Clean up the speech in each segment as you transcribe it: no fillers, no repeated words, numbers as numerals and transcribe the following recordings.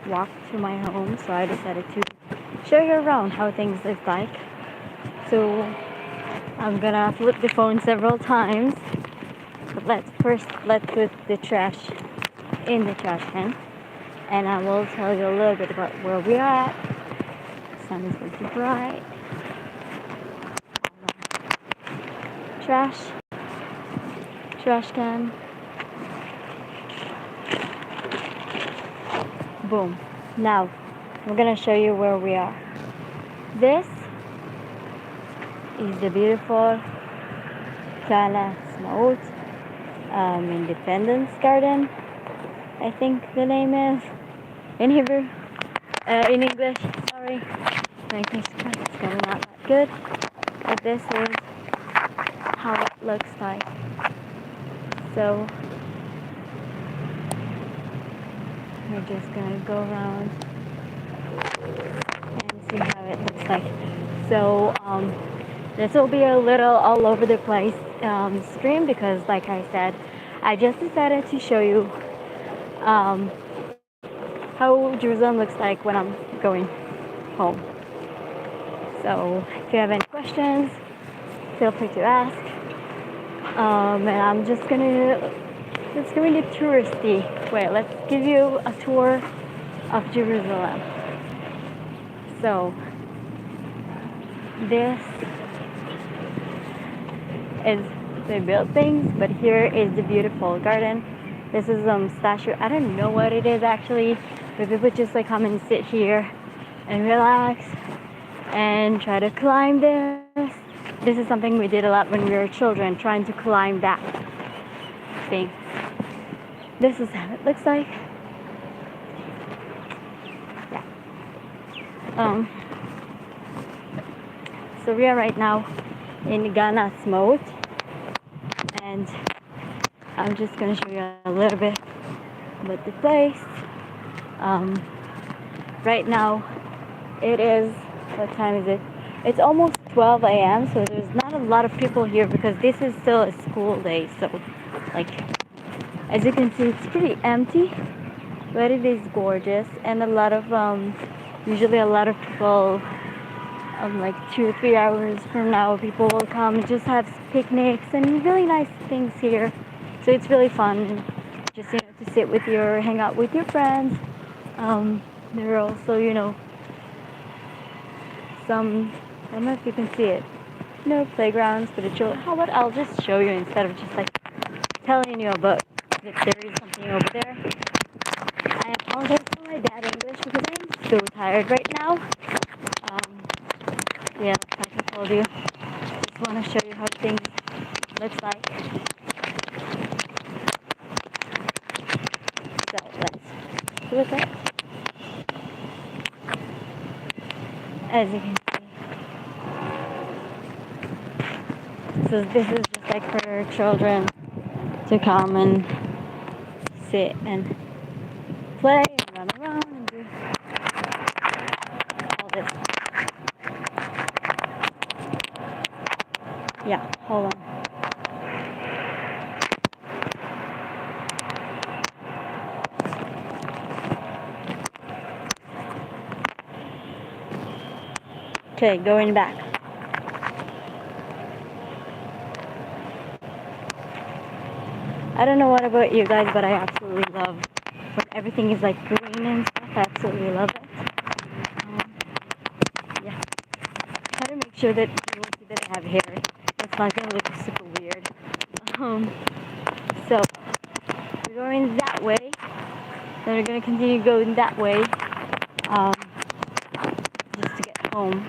walk to my home, so I decided to show you around how things look like. So I'm gonna flip the phone several times, but let's put the trash in the trash can, and I will tell you a little bit about where we are at. The sun is looking bright. Trash, trash can, boom. Now I'm gonna show you where we are. This is the beautiful Ghana Smoot Independence Garden, I think the name is in Hebrew, in English. Sorry, my English is kind of not that good, but this is how it looks like. So we're just gonna go around and see how it looks like. So this will be a little all over the place stream because, like I said, I just decided to show you how Jerusalem looks like when I'm going home. So if you have any questions, feel free to ask. And I'm just gonna, let's go in the touristy way. Let's give you a tour of Jerusalem. So this is they built things, but here is the beautiful garden. This is statue. I don't know what it is actually, but people just like come and sit here and relax and try to climb this. This is something we did a lot when we were children, trying to climb that thing. This is how it looks like. Yeah. So we are right now in Ghana Smoot, and I'm just gonna show you a little bit about the place. Right now it is, what time is it? It's almost 12 a.m. so there's not a lot of people here because this is still a school day. So like, as you can see, it's pretty empty, but it is gorgeous, and a lot of usually a lot of people like 2 or 3 hours from now, people will come and just have picnics and really nice things here. So it's really fun, just to sit with your, hang out with your friends. There are also some, I don't know if you can see it, playgrounds for the children. How about I'll just show you instead of just like telling you about if there is something over there. I apologize for my bad English because I'm so tired right now. Yeah, like I told you, just want to show you how things looks like. So let's do it. As you can see, so this is just like for children to come and sit and play and run around and do all this. Yeah, hold on. Okay, going back. I don't know what about you guys, but I absolutely love when everything is like green and stuff. I absolutely love it. Yeah. Try to make sure that you will see that I have hair. It's not gonna look super weird. So we're going that way. Then we're gonna continue going that way. Just to get home.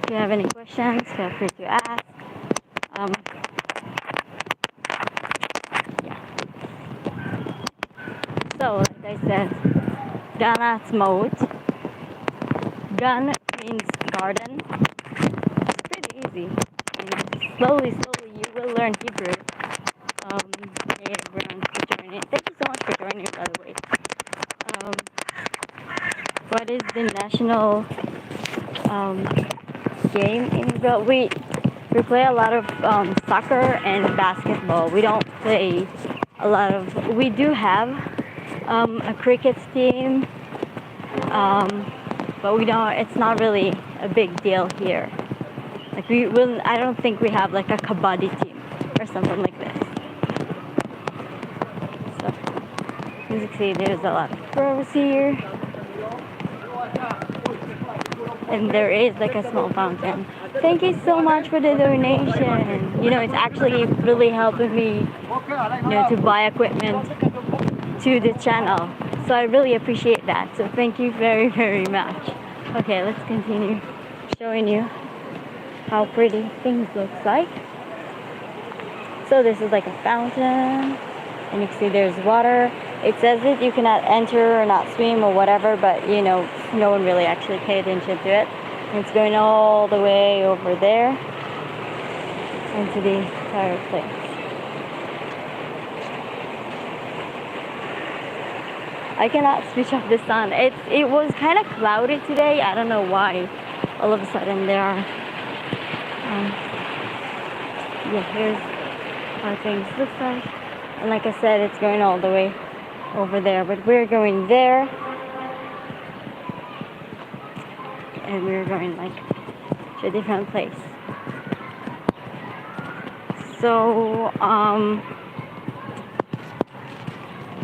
If you have any questions, feel free to ask. Yeah. So, like I said, Ghana Smoot. Gan means garden. It's pretty easy. And slowly, you will learn Hebrew. Hey everyone for joining. Thank you so much for joining, by the way. What is the national game in Israel? We play a lot of soccer and basketball. We don't play we do have a cricket team, but we don't, it's not really a big deal here. Like I don't think we have like a kabaddi team or something like this. So, as you can see, there's a lot of pros here. And there is like a small fountain. Thank you so much for the donation. You know, it's actually really helping me, to buy equipment to the channel. So I really appreciate that. So thank you very, very much. Okay, let's continue showing you how pretty things look like. So this is like a fountain, and you can see there's water. It says that you cannot enter or not swim or whatever, but no one really actually paid attention to it. And it's going all the way over there into the fireplace. I cannot switch off the sun. It was kind of cloudy today. I don't know why. All of a sudden there are. Here's how things look like. And like I said, it's going all the way over there. But we're going there. And we're going like to a different place. So,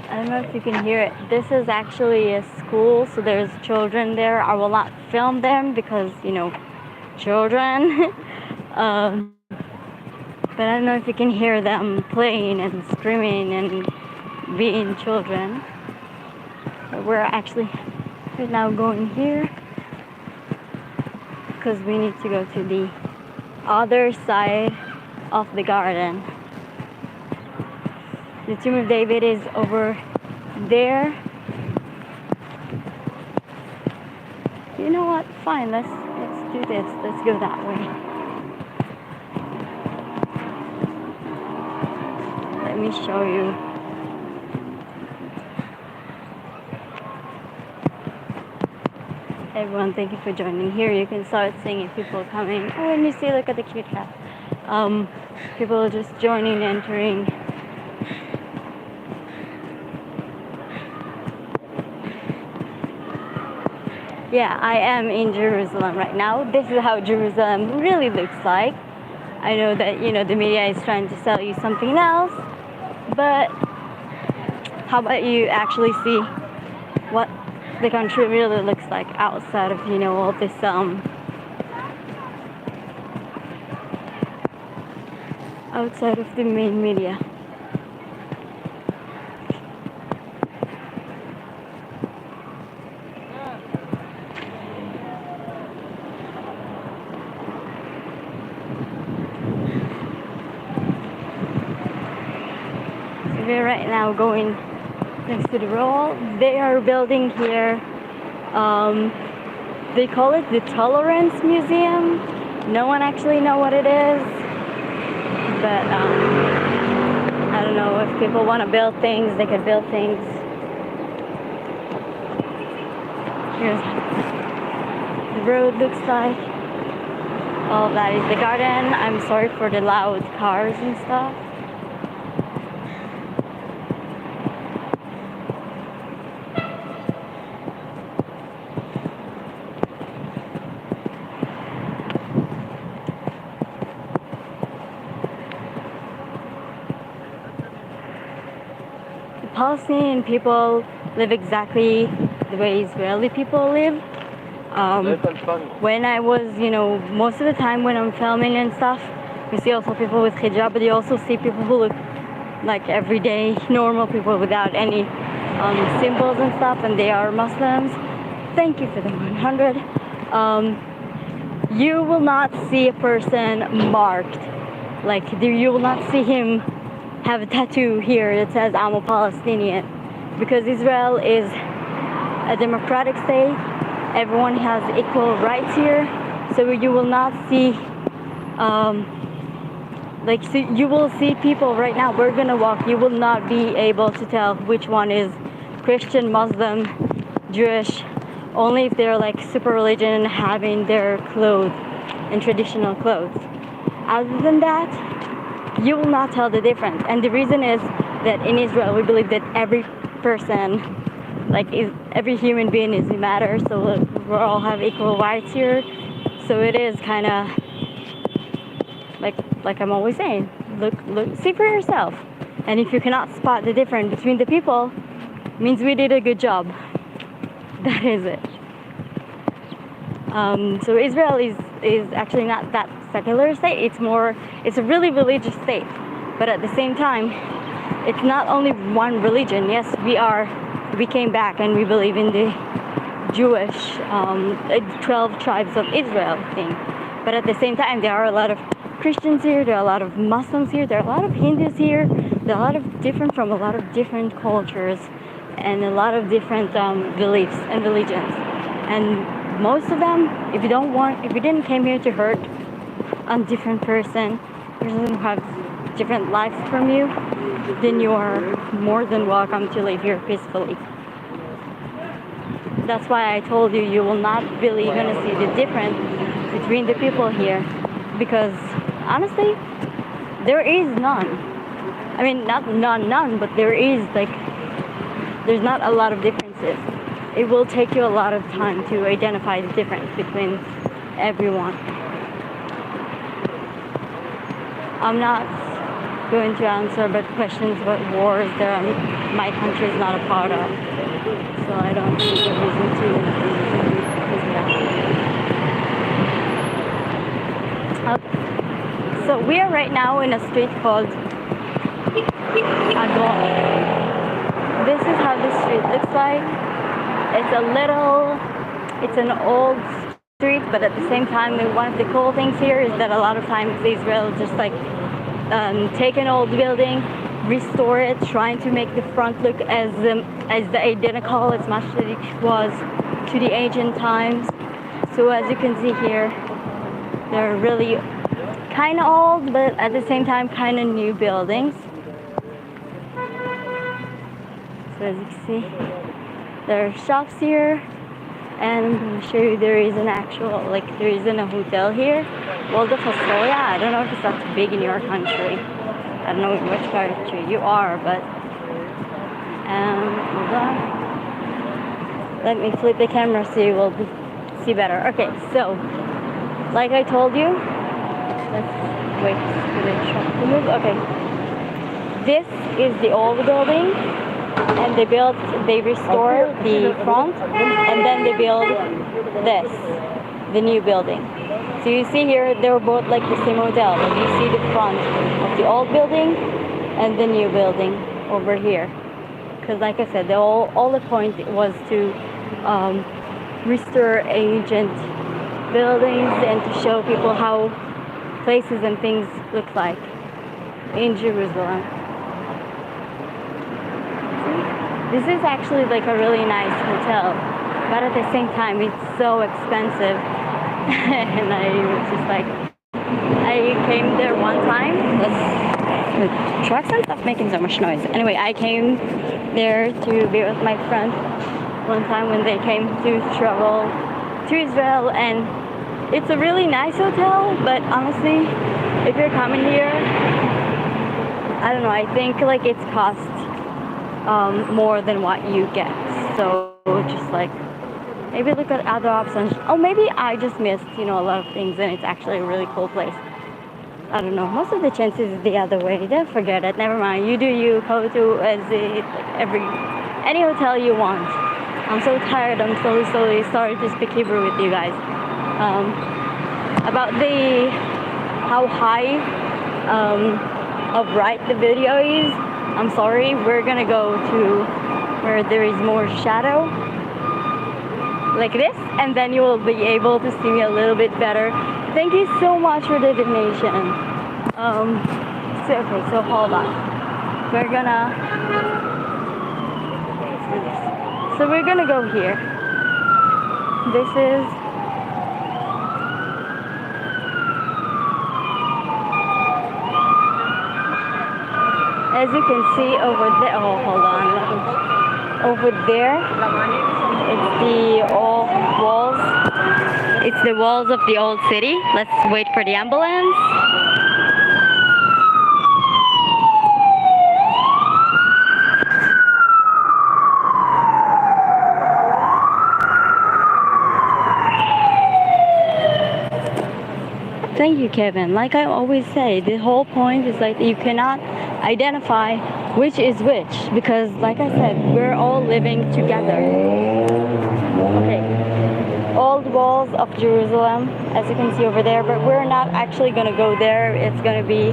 I don't know if you can hear it. This is actually a school, so there's children there. I will not film them because, children. But I don't know if you can hear them playing and screaming and being children. But we're actually right now going here because we need to go to the other side of the garden. The Tomb of David is over there. You know what? Fine, let's do this. Let's go that way. Let me show you. Everyone, thank you for joining. Here you can start seeing people coming. Oh, and you see, look at the cute cat. People are just joining, entering. Yeah, I am in Jerusalem right now. This is how Jerusalem really looks like. I know that, the media is trying to sell you something else, but how about you actually see what the country really looks like outside of, all this, outside of the main media. We're right now going next to the wall. They are building here, they call it the Tolerance Museum. No one actually know what it is, but I don't know, if people want to build things, they can build things. Here's the road looks like. All of that is the garden. I'm sorry for the loud cars and stuff. Palestinian people live exactly the way Israeli people live. When I was, most of the time when I'm filming and stuff, you see also people with hijab, but you also see people who look like everyday normal people without any symbols and stuff, and they are Muslims. Thank you for the 100. You will not see a person marked, you will not see him have a tattoo here that says I'm a Palestinian, because Israel is a democratic state. Everyone has equal rights here, so you will not see so you will see people right now. We're gonna walk, you will not be able to tell which one is Christian, Muslim, Jewish, only if they're super religion and having their clothes and traditional clothes. Other than that, you will not tell the difference. And the reason is that in Israel we believe that every person, like every human being is matter, so we all have equal rights here. So it is kind of like I'm always saying, look, see for yourself. And if you cannot spot the difference between the people, means we did a good job. That is it. So Israel is actually not that secular state. It's a really religious state. But at the same time, it's not only one religion. Yes, we came back and we believe in the Jewish 12 tribes of Israel thing. But at the same time, there are a lot of Christians here, there are a lot of Muslims here, there are a lot of Hindus here, there are a lot of different from a lot of different cultures and a lot of different beliefs and religions. And most of them, if you didn't came here to hurt a different person who has different lives from you, then you are more than welcome to live here peacefully. That's why I told you, you will not really gonna see the difference between the people here, because honestly, there is none. I mean, not none, but there's not a lot of differences. It will take you a lot of time to identify the difference between everyone. I'm not going to answer about questions about wars that my country is not a part of. So I don't see the reason to Okay. So we are right now in a street called Adon. This is how the street looks like. It's an old street, but at the same time, one of the cool things here is that a lot of times Israel just like take an old building, restore it, trying to make the front look as the identical as much as it was to the ancient times. So as you can see here, they're really kind of old, but at the same time kind of new buildings. So as you can see, there are shops here, and I'm going to show you there isn't a hotel here. Waldorf Astoria, I don't know if it's that big in your country. I don't know which country you are, but hold on. Let me flip the camera so you will see better. Okay, so like I told you, let's wait for the shop to move. Okay, this is the old building, and they restore the front, and then they build this, the new building. So you see here, they're both like the same hotel, but you see the front of the old building and the new building over here. Because like I said, all the point was to restore ancient buildings and to show people how places and things look like in Jerusalem. This is actually like a really nice hotel, but at the same time, it's so expensive. And I was just like, I came there one time. The trucks and stuff making so much noise. Anyway, I came there to be with my friend one time when they came to travel to Israel, and it's a really nice hotel, but honestly, if you're coming here, I don't know, I think like it's cost more than what you get. So just like, maybe look at other options. Oh, maybe I just missed, a lot of things, and it's actually a really cool place. I don't know. Most of the chances is the other way. Don't forget it. Never mind. You do you. Go to any hotel you want. I'm so tired. I'm slowly starting to speak Hebrew with you guys. About how high of bright the video is. I'm sorry. We're gonna go to where there is more shadow, like this, and then you will be able to see me a little bit better. Thank you so much for the donation. So hold on. We're gonna go here. This is as you can see over there. Oh, hold on. Over there, it's the old walls. It's the walls of the old city. Let's wait for the ambulance. thank you, Kevin. Like I always say, the whole point is like you cannot identify which is which because, like I said, we're all living together. Okay, old walls of Jerusalem, as you can see over there, but we're not actually gonna go there. It's gonna be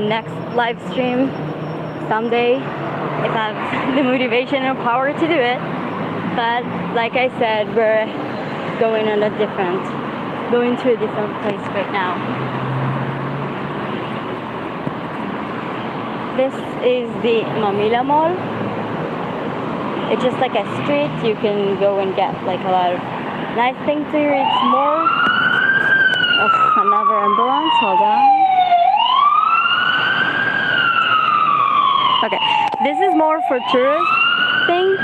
next live stream someday if I have the motivation and power to do it. But like I said, we're going to a different place right now. This is the Mamila Mall. It's just like a street. You can go and get like a lot of nice things here. It's more of another ambulance. Hold on. Okay, this is more for tourist thing.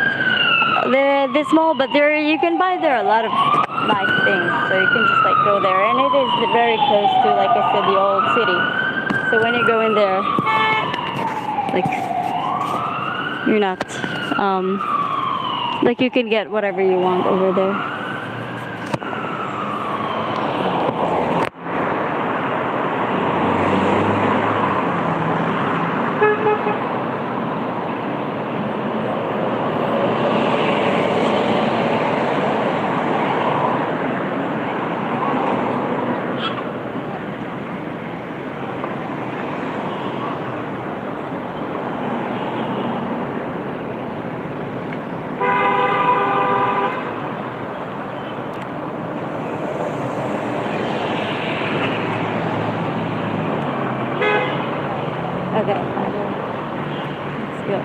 This mall, but there you can buy there a lot of nice things. So you can just like go there, and it is very close to, like I said, the old city. So when you go in there, like you're not like you can get whatever you want over there. Okay, let's go.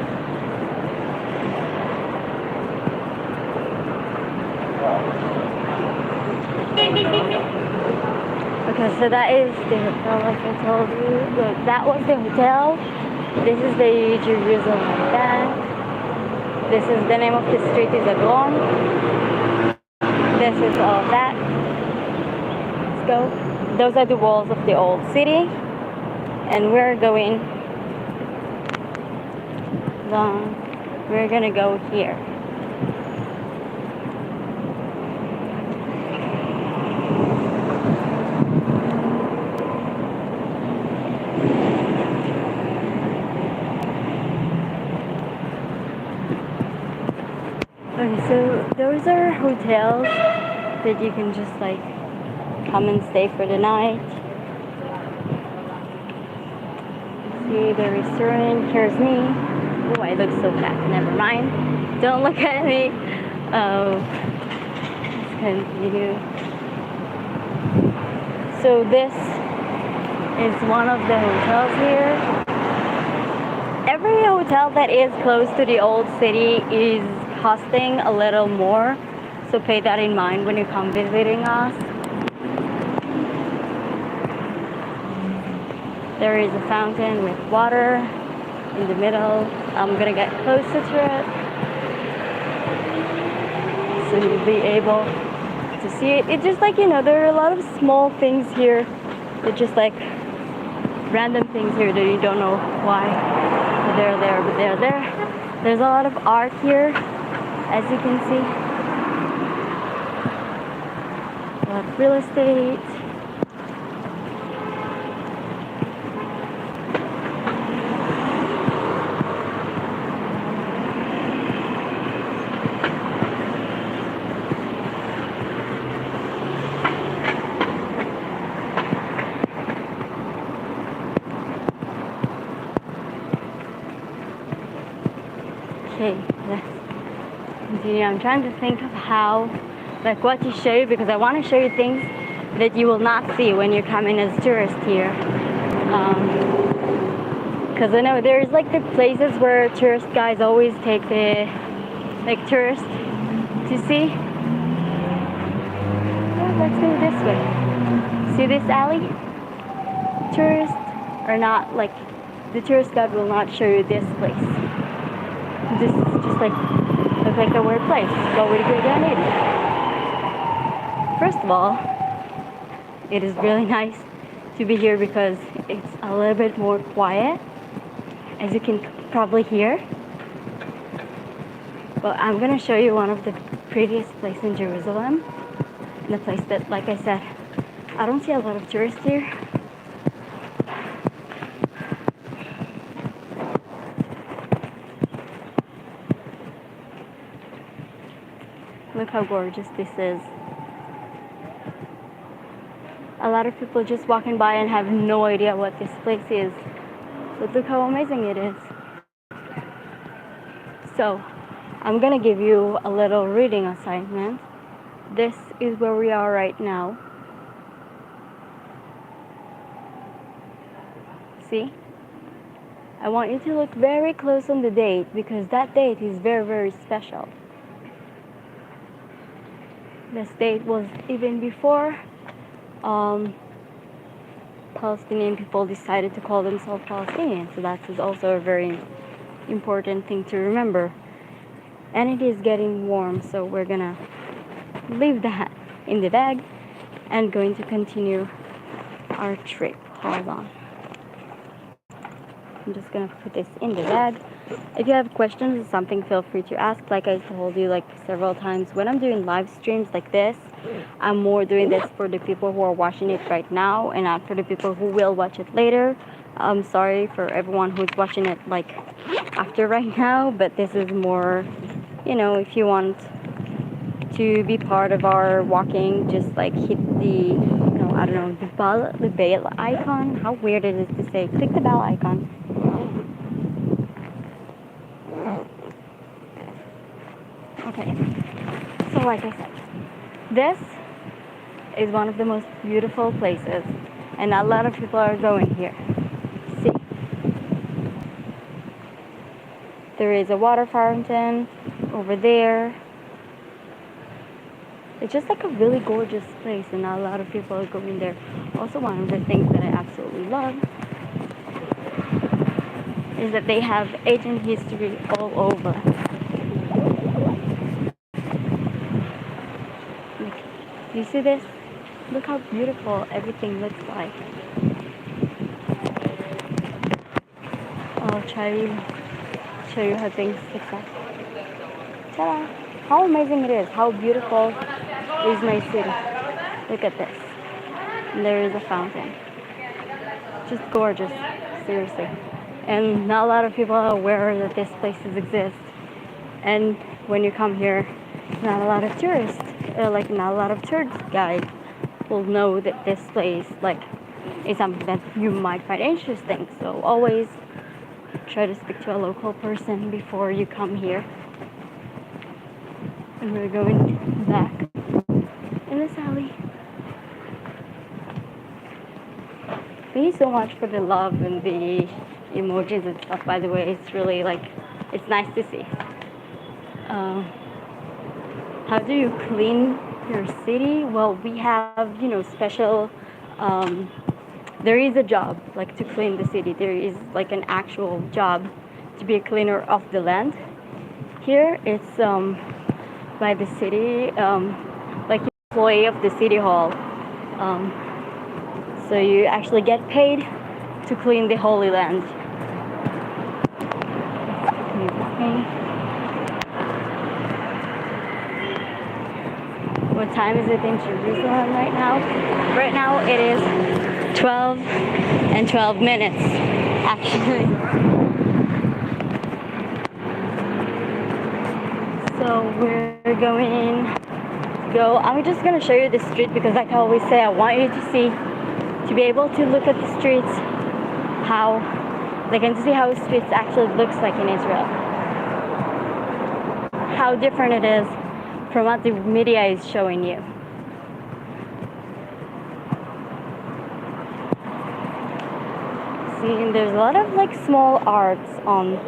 Okay, so that is the hotel, like I told you. Look, that was the hotel. This is the Jerusalem Bank. This is the name of the street is Aglon. This is all of that. Let's go. Those are the walls of the old city. And we're going long. We're gonna go here. Okay, so those are hotels that you can just like come and stay for the night. See the restaurant. Here's me. Oh, I look so fat. Never mind. Don't look at me. Let's continue. So this is one of the hotels here. Every hotel that is close to the old city is costing a little more. So pay that in mind when you come visiting us. There is a fountain with water in the middle. I'm gonna get closer to it so you'll be able to see it. It's just like, you know, there are a lot of small things here. They're just like random things here that you don't know why they're there, but they're there. There's a lot of art here, as you can see. A lot of real estate. Okay, let's continue. I'm trying to think of how, like what to show you, because I want to show you things that you will not see when you're coming as a tourist here. Because I know there's like the places where tourist guys always take the like tourists to see. Oh, let's go this way. See this alley? Tourists are not like, the tourist guide will not show you this place. This is just like, looks like a weird place. What would you go down in? First of all, it is really nice to be here because it's a little bit more quiet, as you can probably hear. But I'm gonna show you one of the prettiest places in Jerusalem, and the place that, like I said, I don't see a lot of tourists here. Look how gorgeous this is. A lot of people just walking by and have no idea what this place is. But look how amazing it is. So, I'm gonna give you a little reading assignment. This is where we are right now. See? I want you to look very close on the date because that date is very, very special. This date was even before Palestinian people decided to call themselves Palestinians. So that is also a very important thing to remember. And it is getting warm, so we're gonna leave that in the bag and going to continue our trip. Hold on. I'm just gonna put this in the bag. If you have questions or something, feel free to ask. Like I told you like several times, when I'm doing live streams like this, I'm more doing this for the people who are watching it right now and not for the people who will watch it later. I'm sorry for everyone who's watching it like after right now, but this is more, you know, if you want to be part of our walking, just like hit the, I don't know, the bell icon. How weird it is to say. Click the bell icon. Okay, so like I said, this is one of the most beautiful places, and a lot of people are going here. See, there is a water fountain over there. It's just like a really gorgeous place, and a lot of people are going there. Also, one of the things that I absolutely love is that they have ancient history all over. You see this? Look how beautiful everything looks like. I'll try to show you how things look like. Ta-da! How amazing it is. How beautiful is my city. Look at this. And there is a fountain. Just gorgeous. Seriously. And not a lot of people are aware that these places exist. And when you come here, not a lot of tourists, not a lot of tourist guides will know that this place is something that you might find interesting. So always try to speak to a local person before you come here. And we're going back in this alley. Thank you so much for the love and the emojis and stuff, by the way. It's really it's nice to see. How do you clean your city? Well, we have, special, there is a job, to clean the city. There is, an actual job to be a cleaner of the land. Here, it's, by the city, employee of the city hall. So you actually get paid to clean the Holy Land. What time is it in Jerusalem right now? Right now it is 12 and 12 minutes, actually. So we're going to go. I'm just going to show you the street because like I always say, I want you to be able to look at the streets, and to see how the streets actually looks like in Israel. How different it is from what the media is showing you. See, and there's a lot of small arts on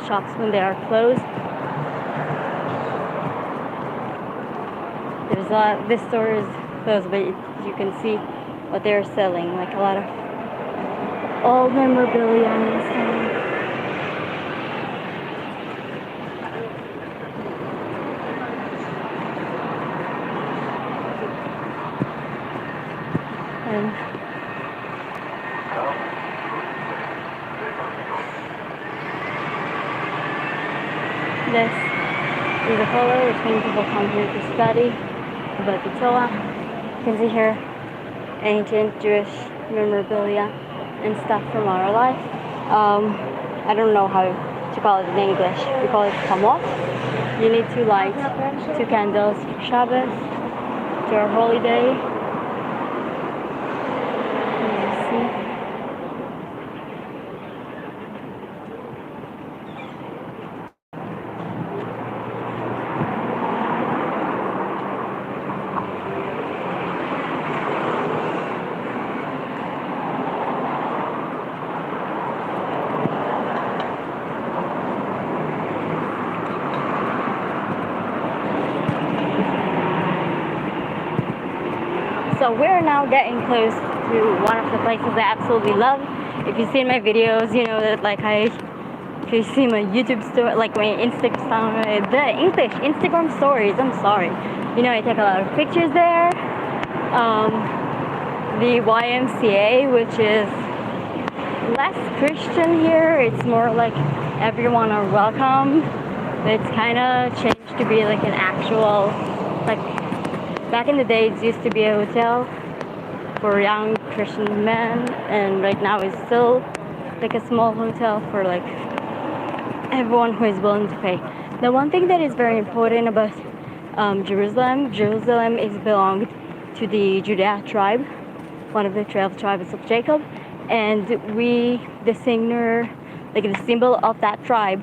shops when they are closed. There's a lot. This store is closed, but you can see what they're selling, a lot of old memorabilia and stuff. This is a photo which many people come here to study about the Torah. You can see here ancient Jewish memorabilia and stuff from our life. I don't know how to call it in English. We call it kamot. You need to light 2 candles for Shabbos, to our holy day. So we're now getting close to one of the places I absolutely love. If you've seen my videos, you know that if you see my YouTube story, like my Instagram stories, I'm sorry. You know, I take a lot of pictures there. The YMCA, which is less Christian here, it's more like everyone are welcome. It's kind of changed to be like an actual, like, back in the day, it used to be a hotel for young Christian men, and right now it's still like a small hotel for like everyone who is willing to pay. The one thing that is very important about Jerusalem is belonged to the Judah tribe, one of the 12 tribes of Jacob, and the singer, like the symbol of that tribe,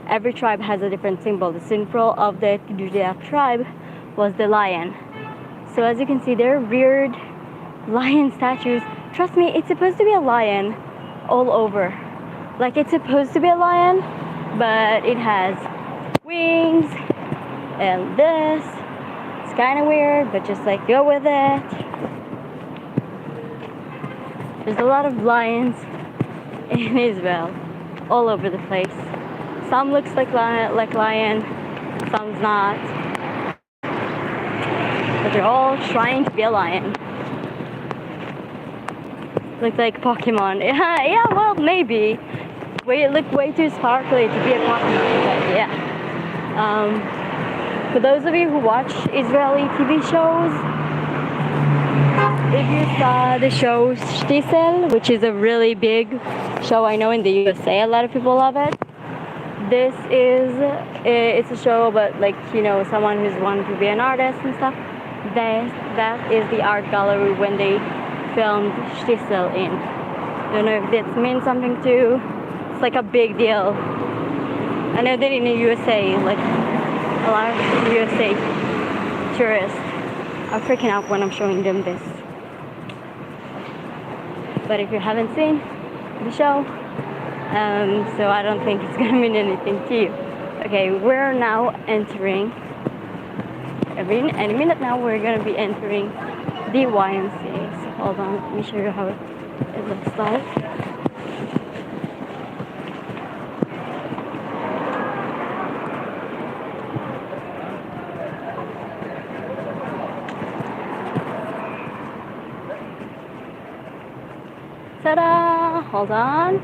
every tribe has a different symbol. The symbol of the Judah tribe was the lion. So as you can see, there are weird lion statues. Trust me, it's supposed to be a lion all over. Like, it's supposed to be a lion, but it has wings and this. It's kind of weird, but just like go with it. There's a lot of lions in Israel, all over the place. Some looks like lion, some's not. But they're all trying to be a lion. Look like Pokemon. Yeah, well, maybe. It looked way too sparkly to be a Pokemon, but yeah. For those of you who watch Israeli TV shows, if you saw the show Shtisel, which is a really big show, I know in the USA a lot of people love it. It's a show about, like, you know, someone who's wanting to be an artist and stuff. That is the art gallery when they filmed Shtisel in. I don't know if this means something to you. It's like a big deal. I know that in the USA, like a lot of USA tourists are freaking out when I'm showing them this. But if you haven't seen the show, so I don't think it's gonna mean anything to you. Okay, we're now entering. Any minute now, we're gonna be entering the YMCA. So hold on, let me show you how it looks like. Ta-da! Hold on.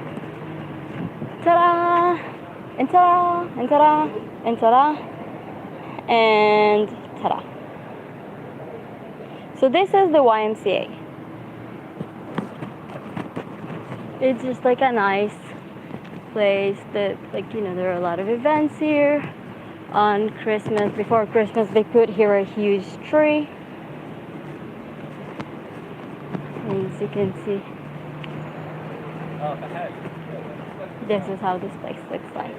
Ta-da! And ta-da! And ta-da! And ta-da! And ta-da! So this is the YMCA. It's just like a nice place that, like, you know, there are a lot of events here. On Christmas, before Christmas, they put here a huge tree. And as you can see, this is how this place looks like.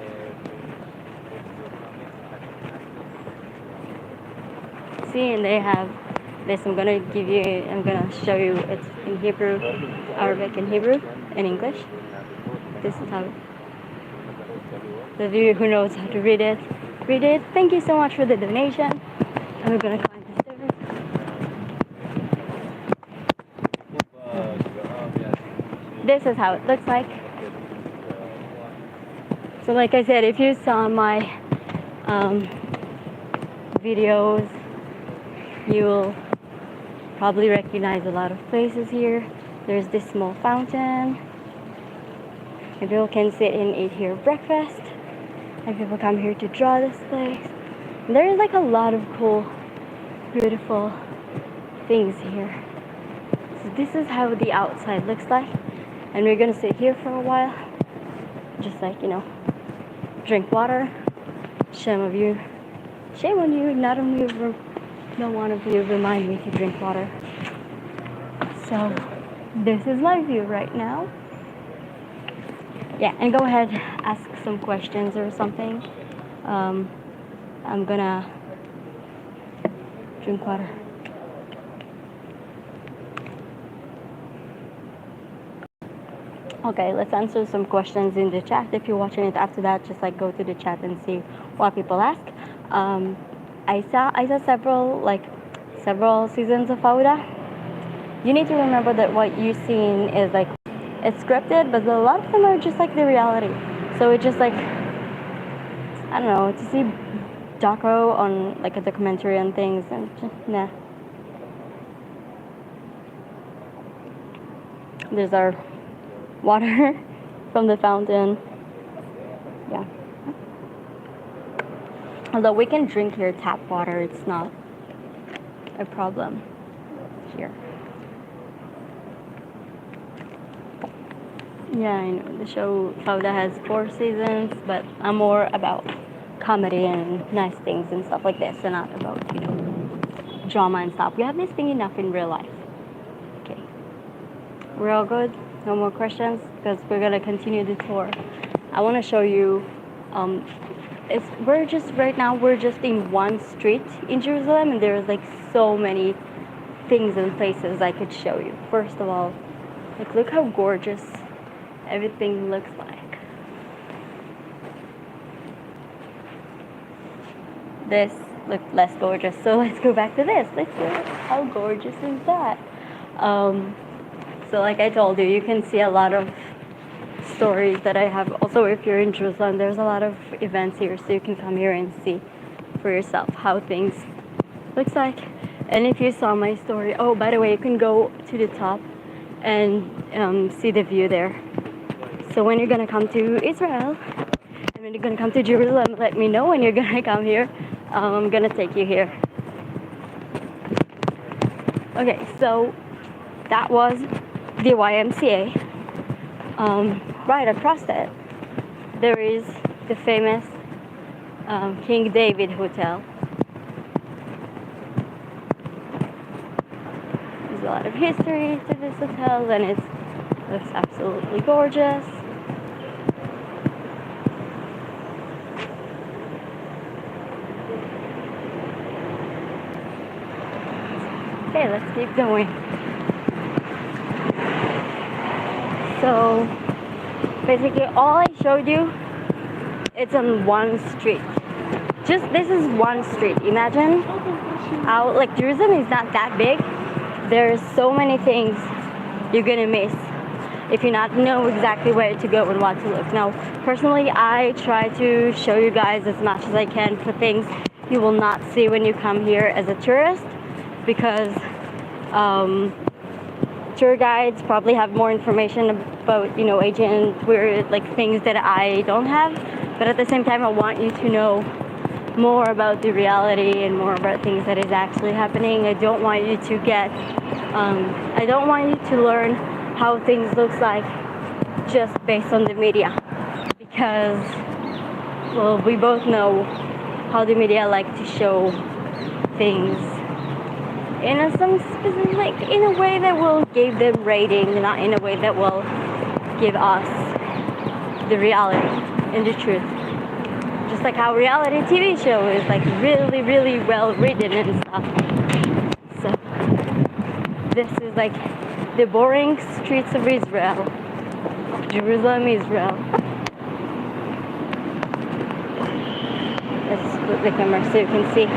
See, and they have this. I'm gonna show you. It's in Hebrew, Arabic, and Hebrew, and English. This is how. The of you who knows how to read it. Thank you so much for the donation. And we're gonna climb the stairs. This is how it looks like. So like I said, if you saw my videos, you will probably recognize a lot of places here. There's this small fountain, and people can sit and eat here breakfast, and people come here to draw this place. And there is like a lot of cool, beautiful things here. This So this is how the outside looks like, and we're gonna sit here for a while, just like, you know, drink water. Shame on you, not only no one of you remind me to drink water. So this is my view right now. Yeah, and go ahead, ask some questions or something. I'm gonna drink water. Okay, let's answer some questions in the chat. If you're watching it after that, just like go to the chat and see what people ask. I saw several seasons of Fauda. You need to remember that what you're seeing is like it's scripted, but a lot of them are just like the reality. So it's just like, I don't know, to see doco on like a documentary and things, and just, nah. There's our water from the fountain. Yeah. Although we can drink here tap water, it's not a problem here. Yeah, I know. The show Fauda has 4 seasons, but I'm more about comedy and nice things and stuff like this, and not about, you know, drama and stuff. We have this thing enough in real life. Okay. We're all good? No more questions? Because we're gonna continue the tour. I want to show you, we're just in one street in Jerusalem, and there's like so many things and places I could show you. First of all, like, look how gorgeous everything looks like. This looked less gorgeous, so let's go back to this. Let's see how gorgeous is that. So like I told you, you can see a lot of stories that I have. Also, if you're in Jerusalem, there's a lot of events here, so you can come here and see for yourself how things looks like. And if you saw my story, oh, by the way, you can go to the top and see the view there. So when you're gonna come to Israel, and when you're gonna come to Jerusalem, let me know when you're gonna come here. I'm gonna take you here. Okay, so that was the YMCA. Right across that, there is the famous King David Hotel. There's a lot of history to this hotel, and it looks absolutely gorgeous. Okay, let's keep going. So basically all I showed you, it's on one street. Just this is one street. Imagine how, like, Jerusalem is not that big. There's so many things you're gonna miss if you not know exactly where to go and what to look. Now, personally, I try to show you guys as much as I can for things you will not see when you come here as a tourist, because tour guides probably have more information about, you know, agent weird, like, things that I don't have. But at the same time, I want you to know more about the reality and more about things that is actually happening. I don't want you to get I don't want you to learn how things looks like just based on the media, because, well, we both know how the media like to show things in some specific, like, in a way that will give them rating, not in a way that will give us the reality and the truth. Just like how reality TV show is like really, really well written and stuff. So this is like the boring streets of Israel, Jerusalem, Israel. Let's split the camera so you can see.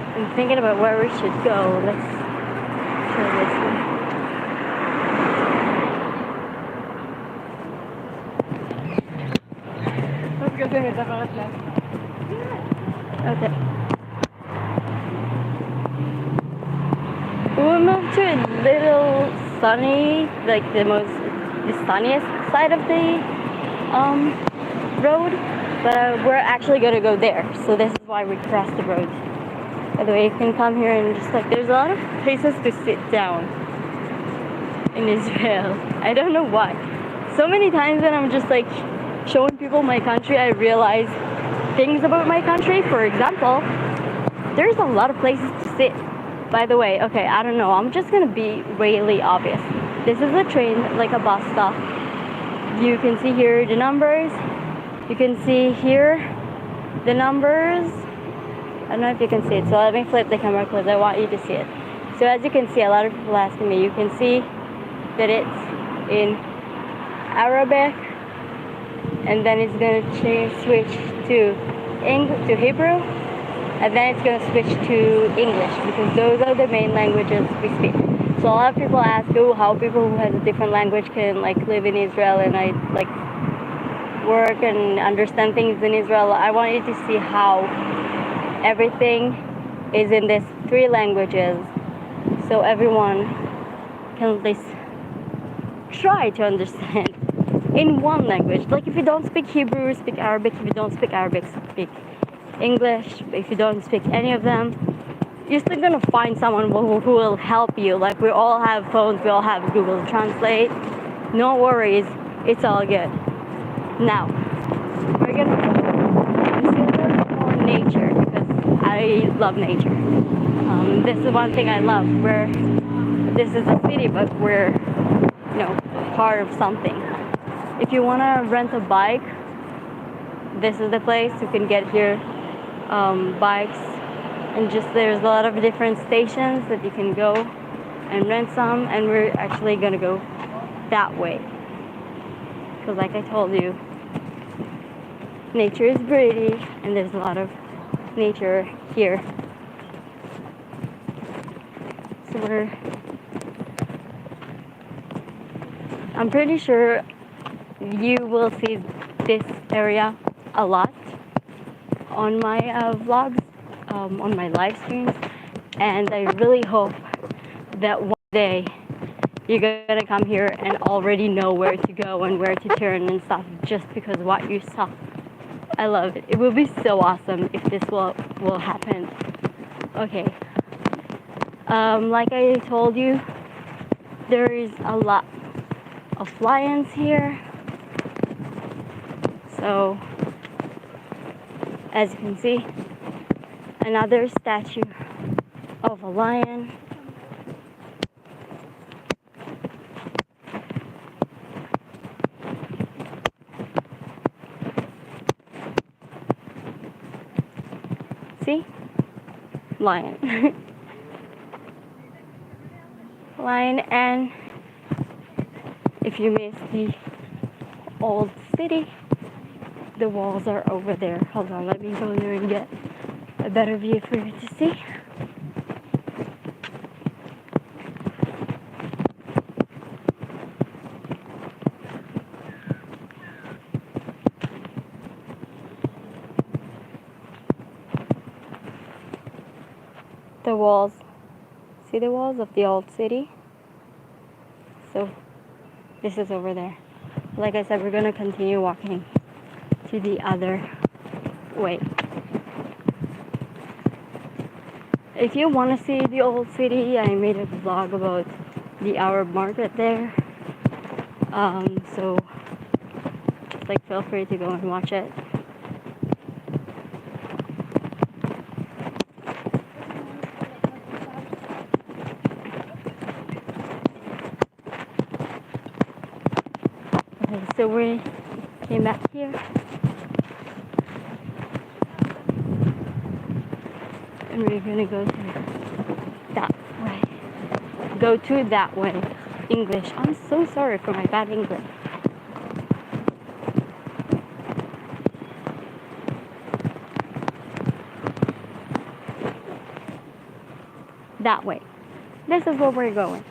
I'm thinking about where we should go. Let's try this one. Okay. We moved to a little sunny, like the sunniest side of the road, but we're actually gonna go there. So this is why we crossed the road. By the way, you can come here and just like there's a lot of places to sit down in Israel. I don't know why. So many times when I'm just like showing people my country, I realize things about my country. For example, there's a lot of places to sit. By the way, okay, I don't know. I'm just gonna be really obvious. This is a train, like a bus stop. You can see here the numbers. You can see here the numbers. I don't know if you can see it. So let me flip the camera because I want you to see it. So as you can see, a lot of people asking me. You can see that it's in Arabic, and then it's gonna switch to Hebrew, and then it's gonna switch to English because those are the main languages we speak. So a lot of people ask, oh, how people who has a different language can like live in Israel and I like work and understand things in Israel. I want you to see how everything is in these three languages, so everyone can at least try to understand in one language. Like if you don't speak Hebrew, speak Arabic. If you don't speak Arabic, speak English. If you don't speak any of them, you're still gonna find someone who will help you. Like we all have phones, we all have Google Translate. No worries, it's all good. Now, we're gonna see a little bit more nature because I love nature. This is one thing I love. This is a city, but we're, part of something. If you wanna rent a bike, this is the place you can get here. Bikes, and just there's a lot of different stations that you can go and rent some, and we're actually gonna go that way because like I told you, nature is pretty and there's a lot of nature here. So I'm pretty sure you will see this area a lot on my vlogs, on my live streams, and I really hope that one day you're gonna come here and already know where to go and where to turn and stuff just because what you saw. I love it. It will be so awesome if this will happen. Okay. Like I told you, there is a lot of lions here. So, as you can see, another statue of a lion. See? Lion. Lion, and if you miss the old city, the walls are over there. Hold on, let me go there and get a better view for you to see. The walls, see the walls of the old city? So this is over there. Like I said, we're gonna continue walking to the other way. If you want to see the old city, I made a vlog about the Arab market there. So like feel free to go and watch it. Okay, so we came back here. And we're gonna go to that way. Go to that way. English. I'm so sorry for my bad English. That way. This is where we're going.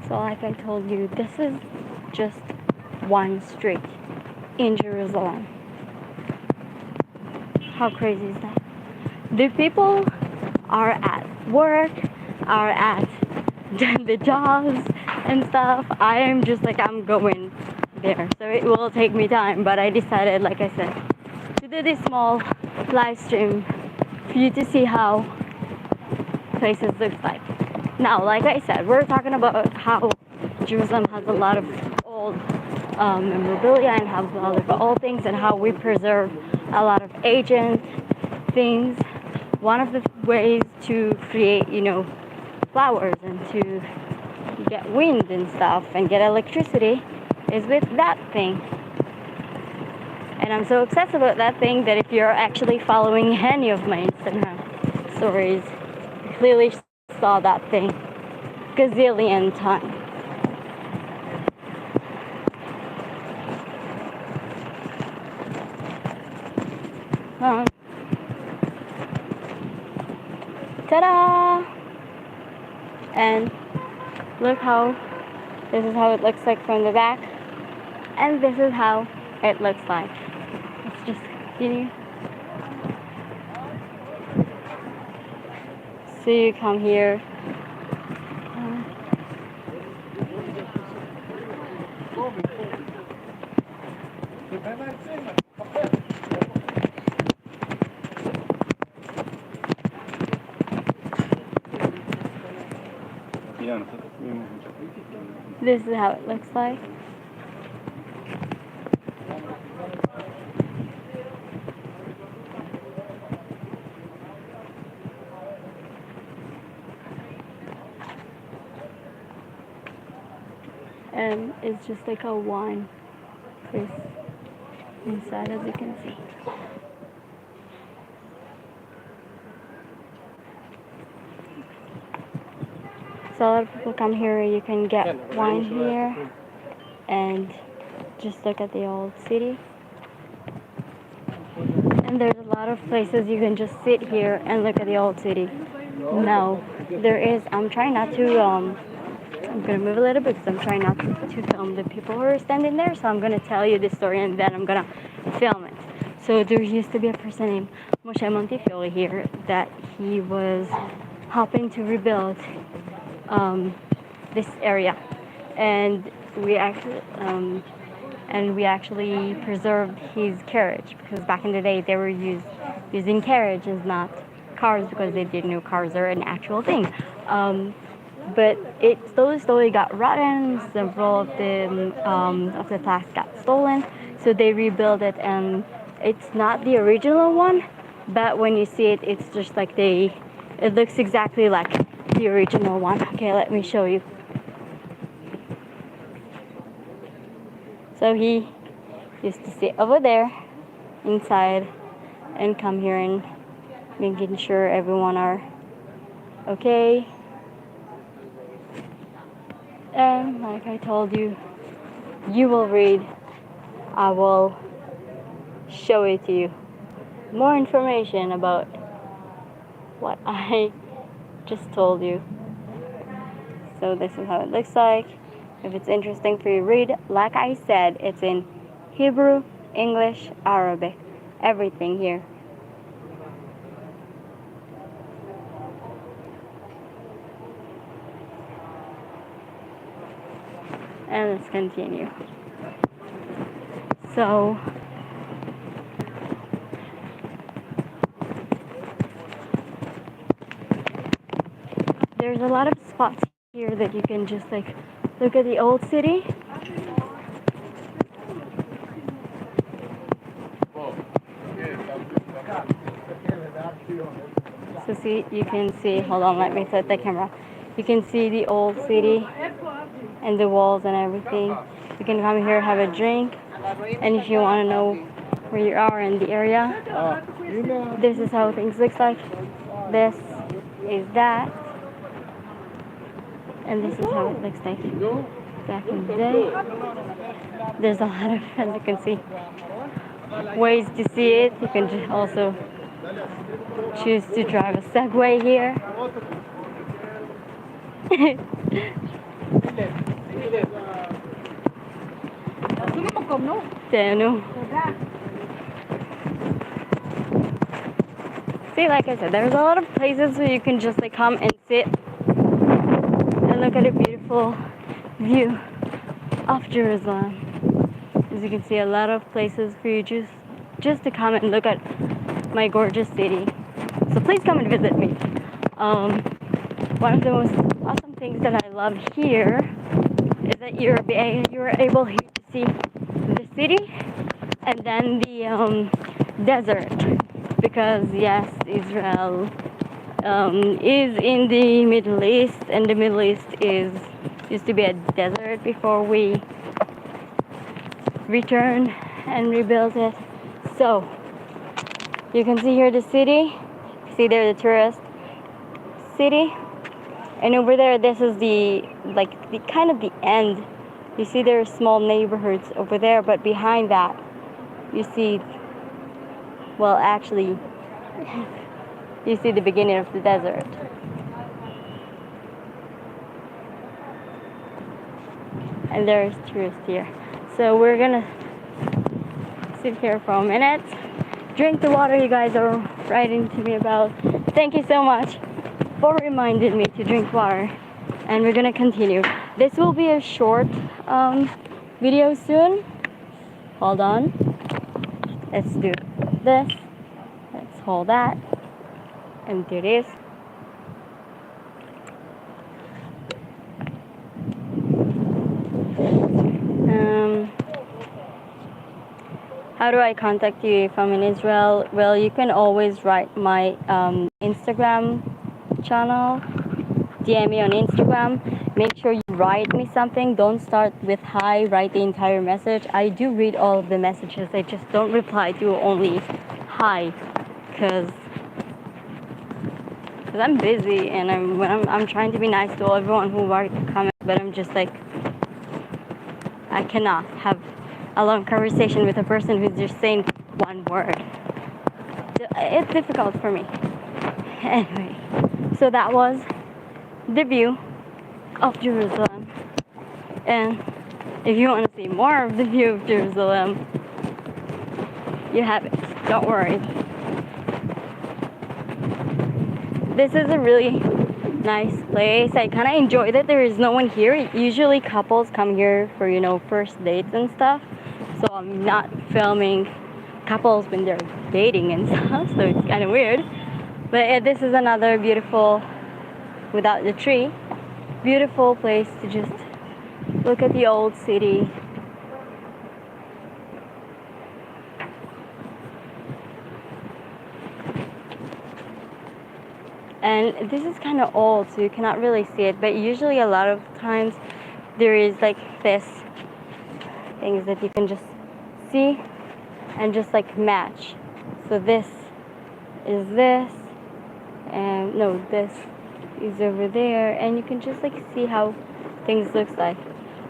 So like I told you, this is just one street in Jerusalem. How crazy is that? The people are at work, are at the jobs and stuff. I am just like, I'm going there. So it will take me time, but I decided, like I said, to do this small live stream for you to see how places look like. Now, like I said, we're talking about how Jerusalem has a lot of old memorabilia and has a lot of old things and how we preserve a lot of ancient things. One of the ways to create, flowers and to get wind and stuff and get electricity is with that thing. And I'm so obsessed about that thing that if you're actually following any of my Instagram stories, you clearly saw that thing gazillion times. Ta-da! And look how this is how it looks like from the back, and this is how it looks like. Let's just continue. So you come here. This is how it looks like. And it's just like a wine place inside, as you can see. So a lot of people come here. You can get wine here and just look at the old city. And there's a lot of places you can just sit here and look at the old city. No, there is. I'm trying not to. I'm gonna move a little bit because I'm trying not to film the people who are standing there. So I'm gonna tell you the story and then I'm gonna film it. So there used to be a person named Moshe Montefiore here that he was helping to rebuild this area, and we actually preserved his carriage because back in the day they were using carriages, not cars, because they didn't know cars are an actual thing. But it slowly got rotten. Several of the plaques got stolen, so they rebuilt it, and it's not the original one. But when you see it, it's just like it looks exactly like the original one. Okay, let me show you. So he used to sit over there inside and come here and making sure everyone are okay. And like I told you, you will read. I will show it to you. More information about what I just told you. So this is how it looks like. If it's interesting for you, read. Like I said, it's in Hebrew, English, Arabic, everything here. And let's continue. So there's a lot of spots here that you can just like look at the old city. So see, you can see, hold on, let me set the camera. You can see the old city and the walls and everything. You can come here, have a drink, and if you want to know where you are in the area, this is how things look like. This is that, and this is how it looks like back in the day. There's a lot of, as you can see, ways to see it. You can just also choose to drive a Segway here. Tenu. See, like I said, there's a lot of places where you can just like come and sit and look at a beautiful view of Jerusalem. As you can see, a lot of places for you just to come and look at my gorgeous city. So please come and visit me. One of the most awesome things that I love here is that you're able here to see the city and then the desert, because yes, Israel is in the Middle East, and the Middle East used to be a desert before we returned and rebuilt it. So you can see here the city. See there the tourist city, and over there this is the kind of the end. You see there are small neighborhoods over there, but behind that you see, well, actually you see the beginning of the desert. And there's tourists here. So we're gonna sit here for a minute, drink the water you guys are writing to me about. Thank you so much for reminding me to drink water. And we're gonna continue. This will be a short video soon. Hold on. Let's do this. Let's hold that. And do this. How do I contact you if I'm in Israel? Well, you can always write my Instagram channel. DM me on Instagram. Make sure you write me something. Don't start with hi, write the entire message. I do read all of the messages. I just don't reply to only hi, because I'm busy and I'm trying to be nice to everyone who writes comments, but I'm just like, I cannot have a long conversation with a person who's just saying one word. It's difficult for me. Anyway, so that was the view of Jerusalem. And if you want to see more of the view of Jerusalem, you have it. Don't worry. This is a really nice place. I kind of enjoy that there is no one here. Usually couples come here for, first dates and stuff. So I'm not filming couples when they're dating and stuff, so it's kind of weird. But this is another beautiful, without the tree, beautiful place to just look at the old city. And this is kind of old, so you cannot really see it, but usually a lot of times there is like this things that you can just see and just like match. So this is this, and no, this is over there, and you can just like see how things looks like.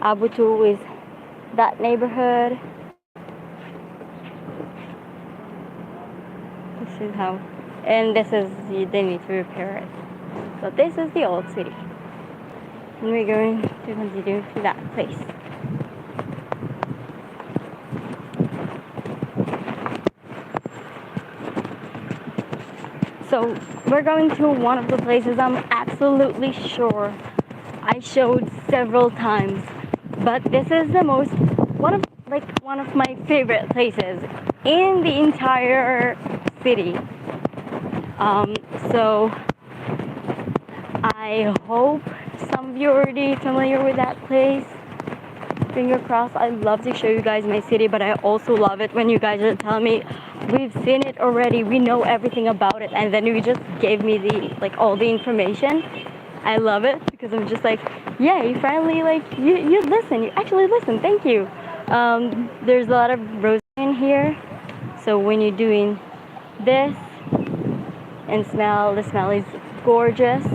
Abu Tu is that neighborhood. This is how, and this is, they need to repair it. So this is the old city, and we're going to continue to that place. So we're going to one of the places I'm absolutely sure I showed several times, but this is the most one of my favorite places in the entire city. So I hope some of you are already familiar with that place. Finger crossed. I love to show you guys my city, but I also love it when you guys are telling me we've seen it already, we know everything about it, and then you just gave me all the information. I love it because I'm just like, yay, finally, you listen, you actually listen, thank you. There's a lot of roses in here, so when you're doing this and the smell is gorgeous.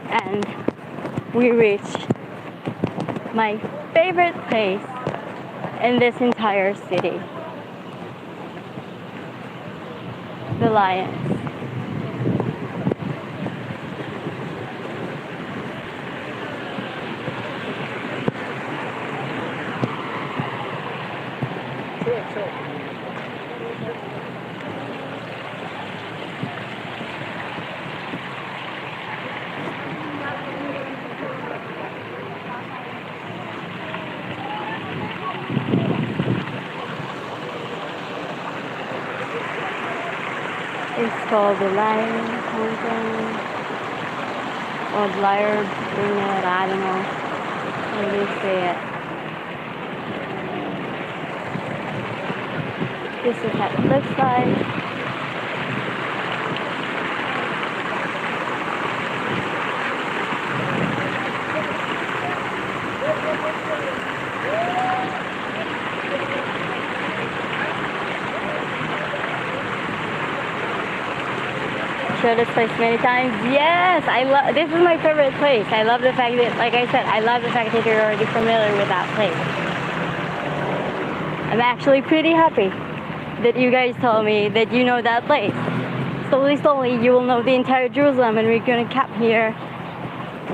And we reached my favorite place in this entire city, the Lions. called the Lion Fountain or Liar Brunette, I don't know how do you say it. This is what it looks like. Showed this place many times. Yes, I love. This is my favorite place. I love the fact that, like I said, I love the fact that you're already familiar with that place. I'm actually pretty happy that you guys told me that you know that place. Slowly, you will know the entire Jerusalem, and we're gonna camp here.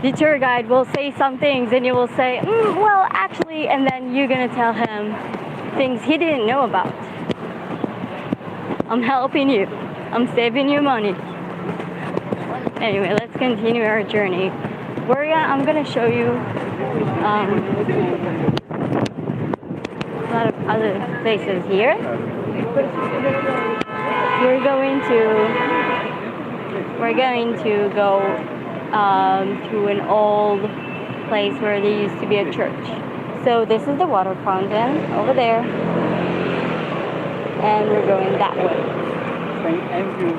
The tour guide will say some things, and you will say, well, actually, and then you're gonna tell him things he didn't know about. I'm helping you. I'm saving you money. Anyway, let's continue our journey. I'm gonna show you a lot of other places here. We're going to go to an old place where there used to be a church. So this is the water fountain over there, and we're going that way. St. Andrew.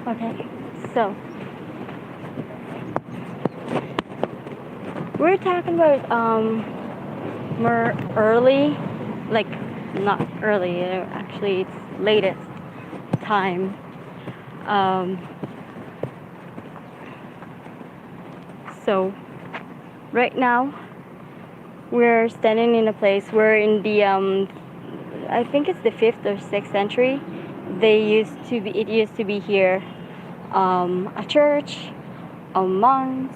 Okay, so we're talking about more early, like not early, actually it's latest time. So right now we're standing in a place where in the I think it's the 5th or 6th century. It used to be here a church, a monk,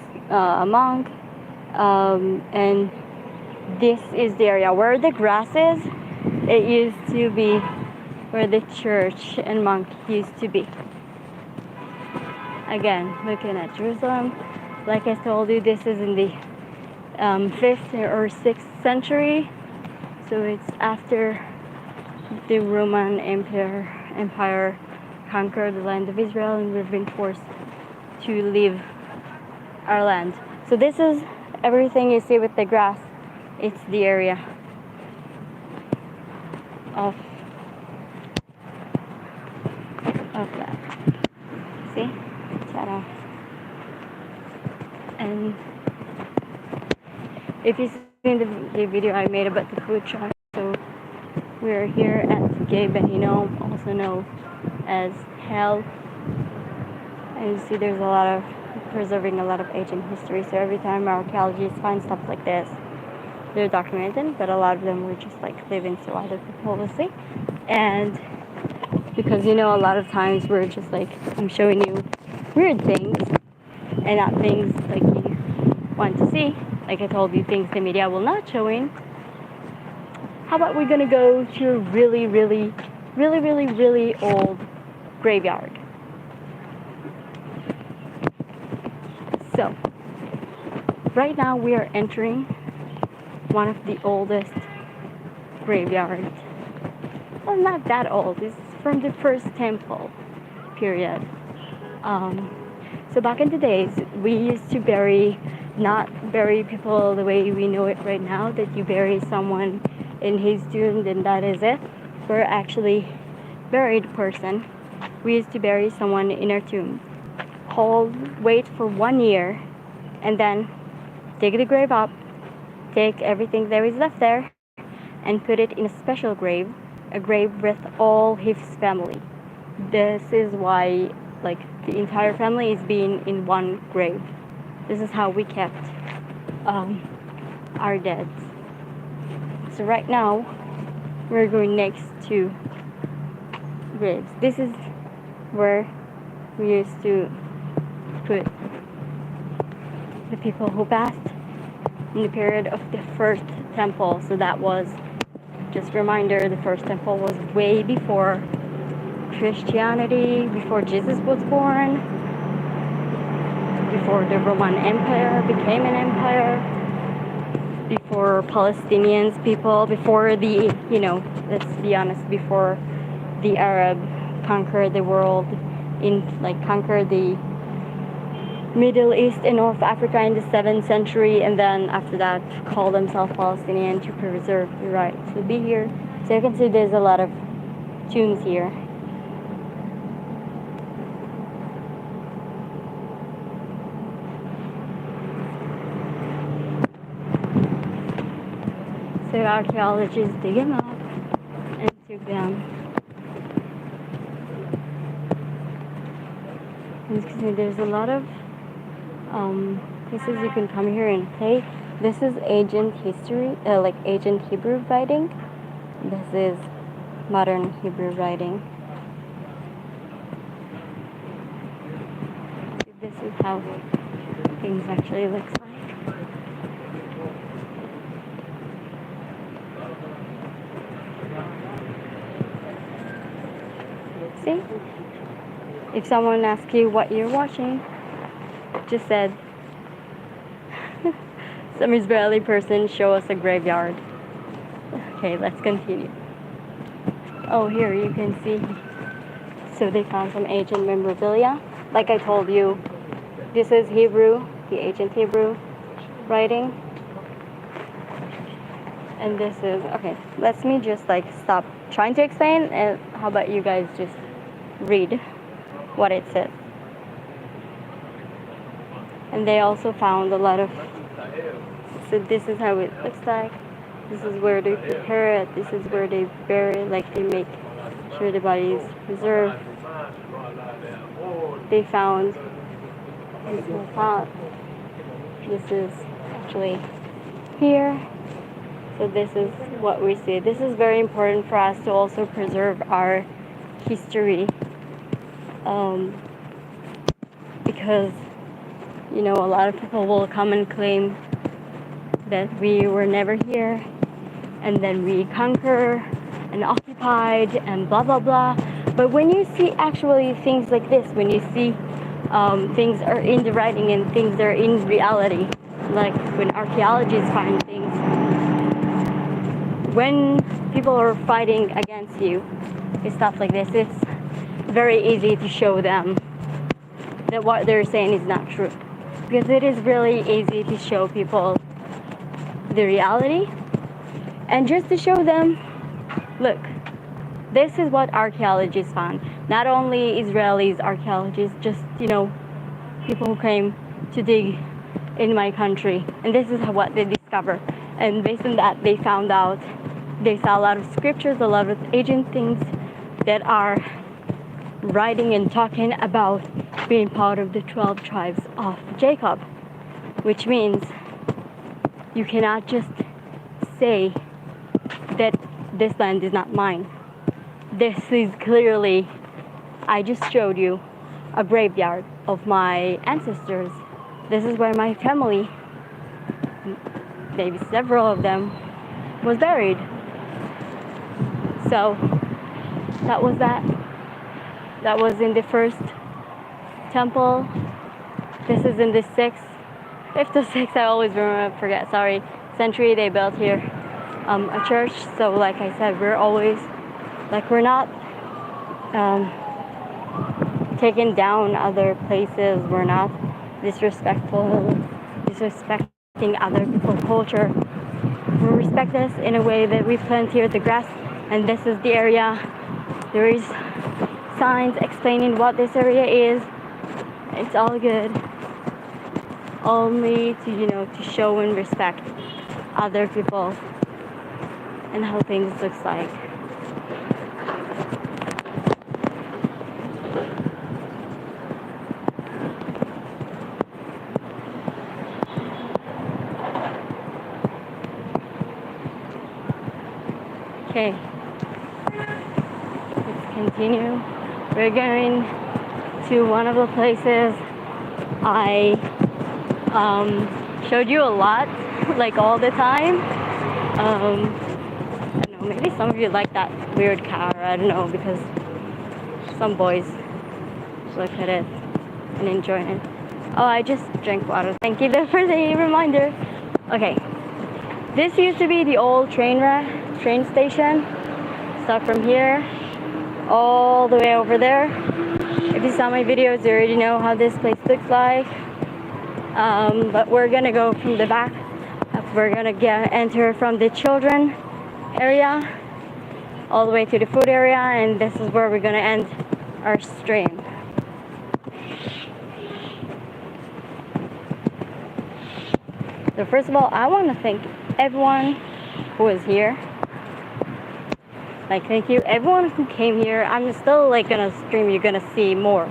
and this is the area where the grass is. It used to be where the church and monk used to be. Again, looking at Jerusalem, like I told you, this is in the 5th or 6th century, so it's after the Roman Empire conquered the land of Israel, and we've been forced to leave our land. So this is everything you see with the grass. It's the area of that. See? Ta-da. And if you've seen the video I made about the food truck, so we're here at Gay Behinom, also known as Hell, and you see there's a lot of preserving a lot of ancient history. So every time archaeologists find stuff like this, they're documented, but a lot of them were just like living so other people will see. And because a lot of times we're just like, I'm showing you weird things and not things like you want to see. Like I told you, things the media will not showing. How about we're gonna go to a really old graveyard. So right now we are entering one of the oldest graveyards. Well, not that old. It's from the first temple period. So back in the days, we used to not bury people the way we know it right now, that you bury someone in his tomb and that is it. We're actually buried person. We used to bury someone in our tomb, wait for 1 year, and then dig the grave up, take everything that is left there, and put it in a special grave, a grave with all his family. This is why, like, the entire family is being in one grave. This is how we kept our dead. So right now, we're going next to graves. This is where we used to put the people who passed in the period of the first temple. So that was, just a reminder, the first temple was way before Christianity, before Jesus was born, before the Roman Empire became an empire, before Palestinians people, before the, let's be honest, before the Arab conquered the world, conquered the Middle East and North Africa in the 7th century, and then after that called themselves Palestinian to preserve the right to be here. So you can see there's a lot of tombs here. So archaeologists dig them up and took them. And you can see there's a lot of places you can come here and play. This is ancient history, like ancient Hebrew writing. This is modern Hebrew writing. This is how things actually looks like. See? If someone asks you what you're watching, just said some Israeli person show us a graveyard. Okay, let's continue. Oh, here you can see. So they found some ancient memorabilia. Like I told you, this is Hebrew, the ancient Hebrew writing. And this is, okay, let me just stop trying to explain, and how about you guys just read what it says. And they also found a lot of, so this is how it looks like. This is where they prepare it. This is where they bury it, they make sure the body is preserved. They found this whole pot. This is actually here. So this is what we see. This is very important for us to also preserve our history. Because a lot of people will come and claim that we were never here, and then we conquer and occupied and blah blah blah. But when you see actually things like this, when you see things are in the writing and things are in reality, like when archaeologists find things, when people are fighting against you, it's stuff like this, it's very easy to show them that what they're saying is not true. Because it is really easy to show people the reality, and just to show them, look, this is what archaeologists found. Not only Israelis archaeologists, just people who came to dig in my country, and this is what they discovered. And based on that, they found out they saw a lot of scriptures, a lot of ancient things that are writing and talking about being part of the 12 tribes of Jacob, which means you cannot just say that this land is not mine. This is clearly, I just showed you a graveyard of my ancestors. This is where my family, maybe several of them, was buried. So that was that. That was in the first temple. This is in the 5th or 6th, I always forget, sorry, century they built here a church. So like I said, we're always, we're not taking down other places. We're not disrespecting other people's culture. We respect this in a way that we plant here the grass, and this is the area. There is signs explaining what this area is. It's all good. Only to show and respect other people and how things looks like. Okay, let's continue. We're going to one of the places I showed you a lot, all the time. I don't know, maybe some of you like that weird car, I don't know, because some boys look at it and enjoy it. Oh, I just drank water. Thank you for the reminder. Okay. This used to be the old train station. Start from here all the way over there. If you saw my videos, you already know how this place looks like. But we're gonna go from the back. We're gonna enter from the children area all the way to the food area, and this is where we're gonna end our stream. So first of all, I want to thank everyone who is here. Like, thank you everyone who came here. I'm still like gonna stream, you're gonna see more,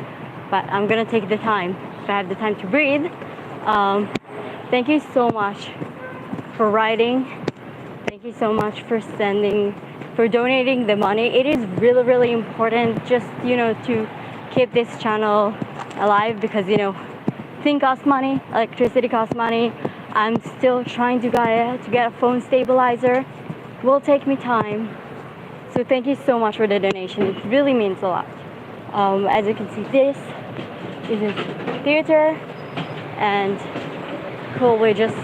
but I'm gonna take the time, if I have the time to breathe. Thank you so much for writing. Thank you so much for donating the money. It is really, really important just, to keep this channel alive, because, things cost money, electricity costs money. I'm still trying to get a phone stabilizer. It will take me time. So thank you so much for the donation. It really means a lot. As you can see, this is a theater, and cool, we just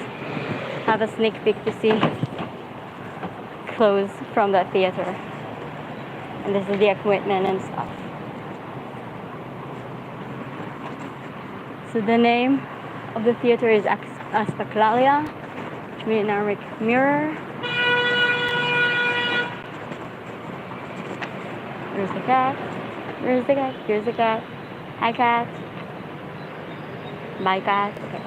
have a sneak peek to see clothes from that theater. And this is the equipment and stuff. So the name of the theater is Aspaklalia, which means Arabic mirror. There's the cat. There's the cat. Here's the cat. Hi, cat. Bye, cat. Okay.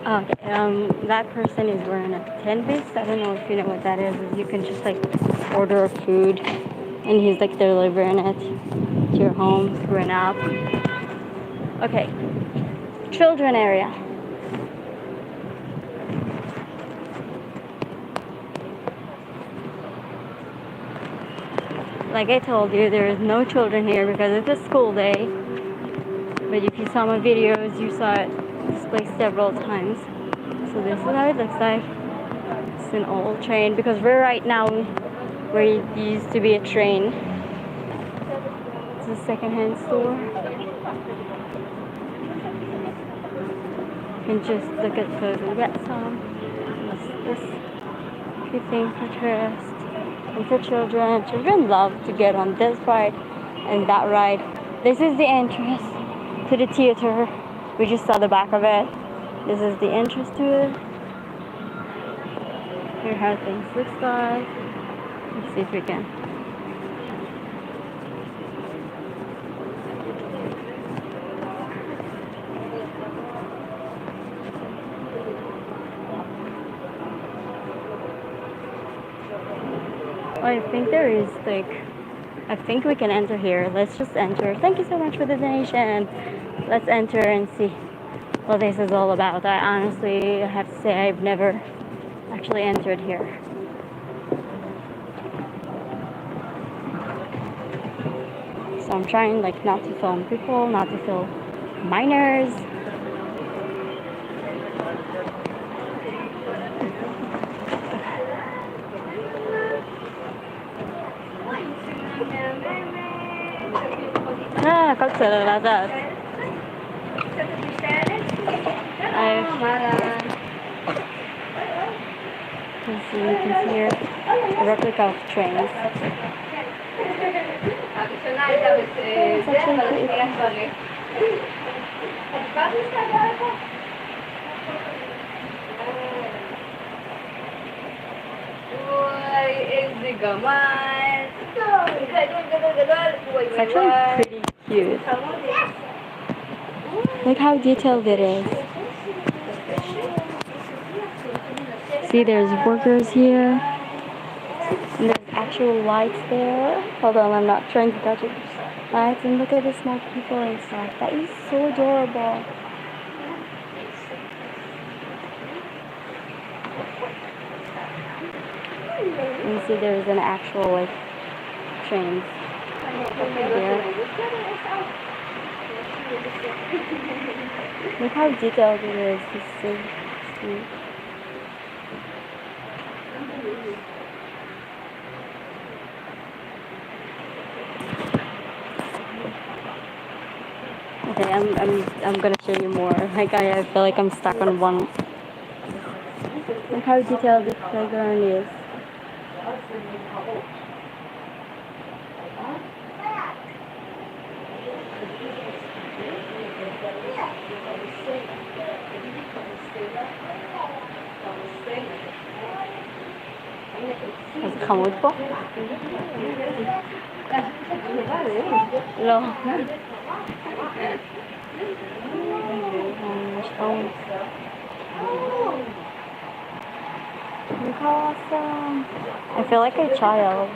Okay, that person is wearing a 10 piece. I don't know if you know what that is. You can just like order food and he's like delivering it to your home through an app. Okay, children area. Like I told you, there is no children here because it's a school day. But if you saw my videos, you saw it displayed several times. So this is how it looks like. It's an old train, because we're right now where it used to be a train. It's a second-hand store. You can just look at clothes and get some. This few things for tourists and for children. Children love to get on this ride and that ride. This is the entrance to the theater. We just saw the back of it. This is the entrance to it. Here how things look like. Let's see if we can. I think there is I think we can enter here. Let's just enter. Thank you so much for the donation. Let's enter and see what this is all about. I honestly have to say I've never actually entered here. So I'm trying not to film people, not to film minors. Có sự là giờ. You can see here a replica of trains. It's actually pretty cute. Look how detailed it is. See, there's workers here. And there's actual lights there. Hold on, I'm not trying to touch it. Lights, and look at the small people inside. That is so adorable. You see, there's an actual train there. Look how detailed it is. It's so sweet. Okay, I'm gonna show you more. Like I feel like I'm stuck on one. Look how detailed this playground is. Has kamot po? Lo. Look how awesome. I feel like a child.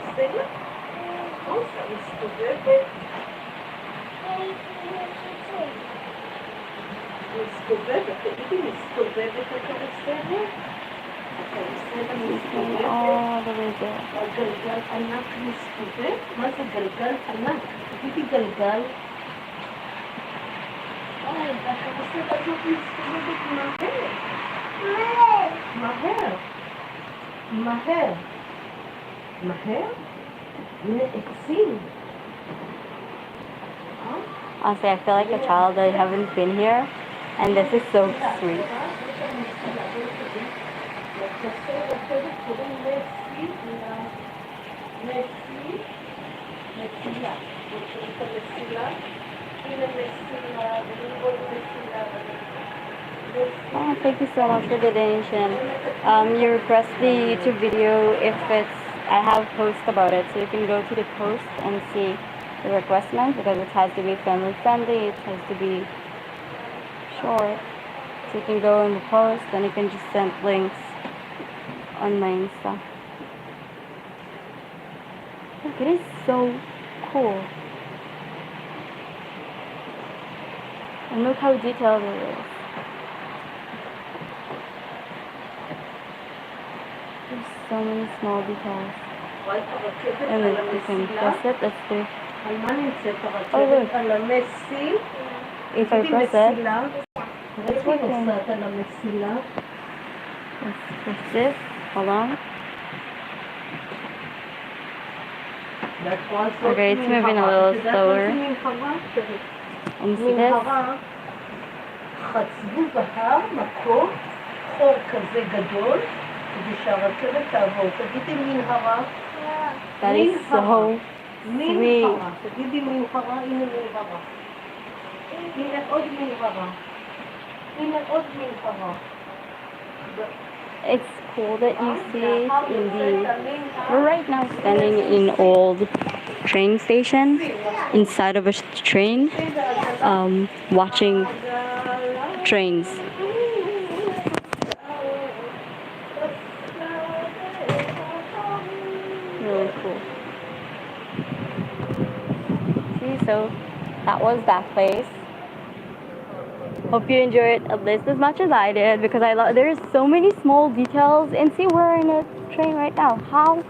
All the way there. הגלגל ענק מסתובב? מה זה גלגל ענק? תגידי גלגל. הכרסת הזאת מסתובבת מהר. מהר? הנה עצים. Honestly, I feel like a child. I haven't been here, and this is so sweet. Oh, thank you so much for the donation. You request the YouTube video if it's, I have post about it, so you can go to the post and see the requestment, because it has to be family friendly, it has to be short. So you can go in the post and you can just send links on my Insta. Look, it is so cool. And look how detailed it is. There's so many small details. And then you can press it, that's the... על מה נמצאת Oh, look. הרכבת? על המסיל? If I press it, it's working. על המסילה? let's press this. Hold on. Okay, it's moving a little slower. And see this? חצבו בהר מקום חור כזה גדול כדי שהרכבת תעבור. תגידי מנהרה. That is so sweet. מנהרה. תגידי מנהרה, הנה מנהרה. הנה עוד מנהרה. הנה עוד מנהרה. It's cool that you see it in the... We're right now standing in old train station, inside of a train, watching trains. Really cool. See, so that was that place. Hope you enjoy it at least as much as I did, because I love, there's so many small details. And see, we're in a train right now. How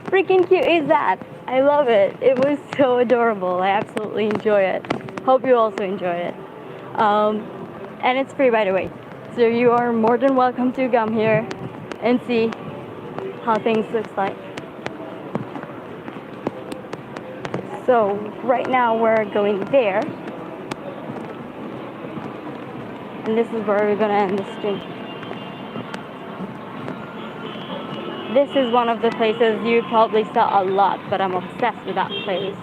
freaking cute is that? I love it. It was so adorable. I absolutely enjoy it. Hope you also enjoy it. And it's free, by the way. So you are more than welcome to come here and see how things looks like. So right now we're going there. And this is where we're gonna end the stream. This is one of the places you probably saw a lot, but I'm obsessed with that place.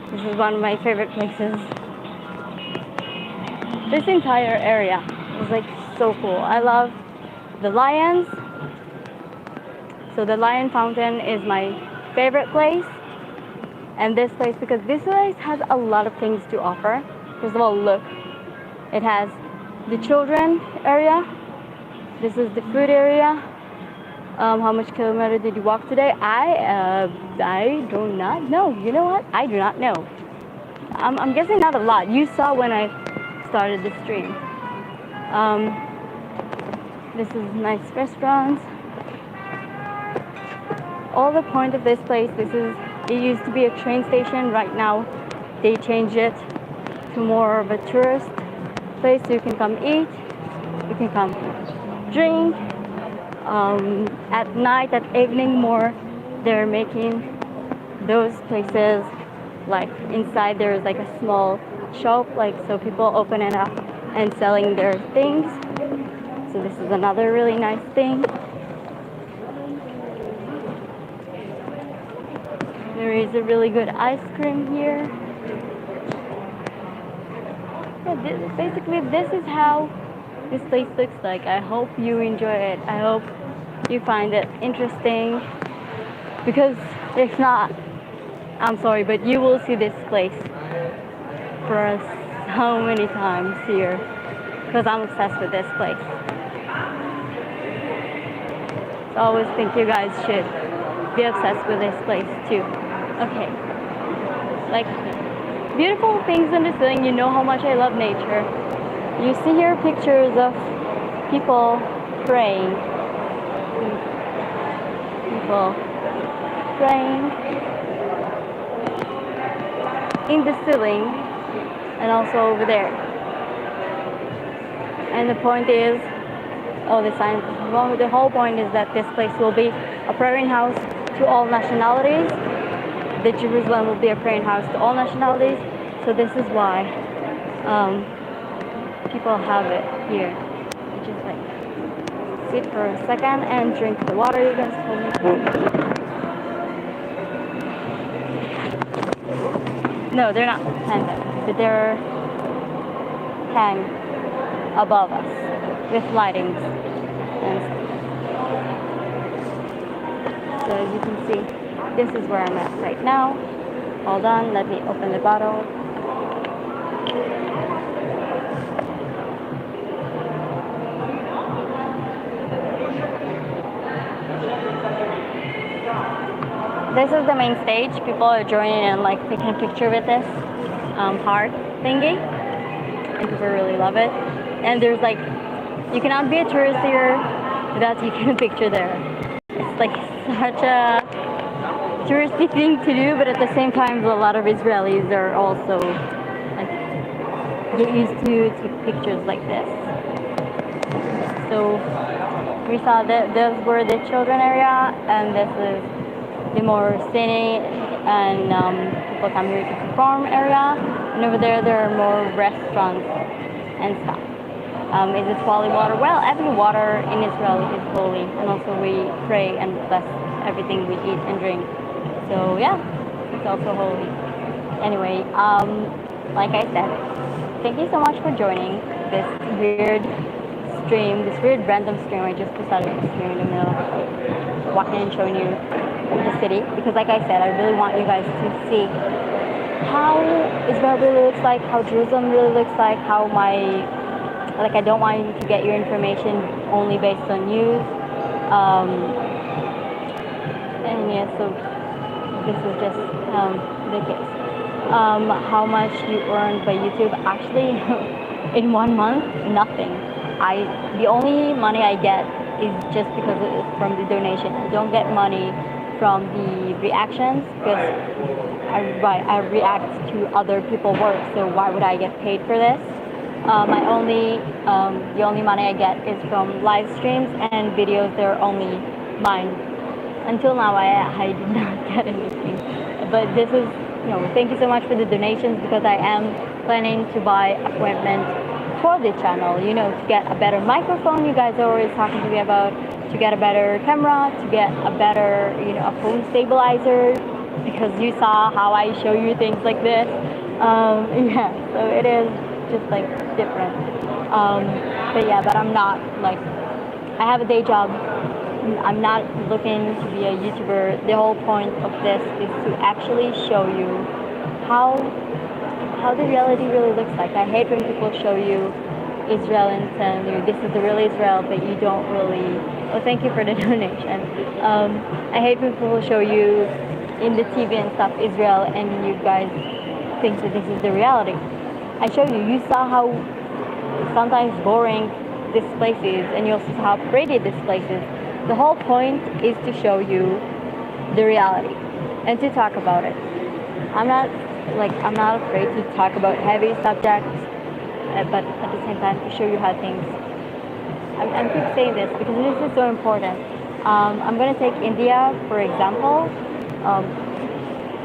This is one of my favorite places. This entire area is like so cool. I love the lions. So the Lion Fountain is my favorite place. And this place, because this place has a lot of things to offer. First of all, look. It has the children area. This is the food area. How much kilometer did you walk today? I do not know. You know what? I do not know. I'm guessing not a lot. You saw when I started the stream. This is nice restaurants. All the point of this place, it used to be a train station. Right now, they changed it to more of a tourist place, so you can come eat, you can come drink. At night, at evening more, they're making those places like inside there's like a small shop, like so people open it up and selling their things. So this is another really nice thing. There is a really good ice cream here. Yeah, basically this is how this place looks like. I hope you enjoy it. I hope you find it interesting, because if not, I'm sorry, but you will see this place for so many times here, because I'm obsessed with this place. So I always think you guys should be obsessed with this place too. Okay, like beautiful things in the ceiling. You know how much I love nature. You see here pictures of people praying. People praying in the ceiling and also over there. And the point is, oh, the sign. Well, the whole point is that this place will be a praying house to all nationalities. The Jerusalem will be a praying house to all nationalities. So this is why people have it here. You just like sit for a second and drink the water. You guys told me. No, they're not hanging, but they're hang above us with lightings. And so as you can see, this is where I'm at right now. Hold on, let me open the bottle. This is the main stage. People are joining and like taking a picture with this heart thingy, and people really love it. And there's like, you cannot be a tourist here without taking a picture there. It's like such a touristy thing to do, but at the same time, a lot of Israelis are also like get used to take pictures like this. So we saw that those were the children area, and this is the more city and people come here to perform area, and over there are more restaurants and stuff. Is it holy water? Well, every water in Israel is holy, and also we pray and bless everything we eat and drink. So yeah, it's also holy. Anyway, like I said, thank you so much for joining this weird stream, this weird random stream. I just decided to stream in the middle of walking and showing you the city, because like I said, I really want you guys to see how Israel really looks like, how Jerusalem really looks like, how like I don't want you to get your information only based on news. And yeah, so this is just the case. How much you earn by YouTube? Actually, in 1 month, nothing. The only money I get is just because it's from the donation. I don't get money from the reactions, because I react to other people's work, so why would I get paid for this? The only money I get is from live streams and videos. They're only mine. Until now, I did not get anything. But this is, thank you so much for the donations, because I am planning to buy equipment for the channel, to get a better microphone. You guys are always talking to me about to get a better camera, to get a better, a phone stabilizer, because you saw how I show you things like this. Yeah, so it is just like different. But I'm not like, I have a day job. I'm not looking to be a YouTuber. The whole point of this is to actually show you how the reality really looks like. I hate when people show you Israel and tell you this is the real Israel, but you don't really. Oh, thank you for the donation. I hate when people show you in the TV and stuff Israel, and you guys think that this is the reality. I show you. You saw how sometimes boring this place is, and you also saw how pretty this place is. The whole point is to show you the reality and to talk about it. I'm not afraid to talk about heavy subjects, but at the same time to show you how things I'm keep saying this because this is so important. I'm gonna take India for example. Um,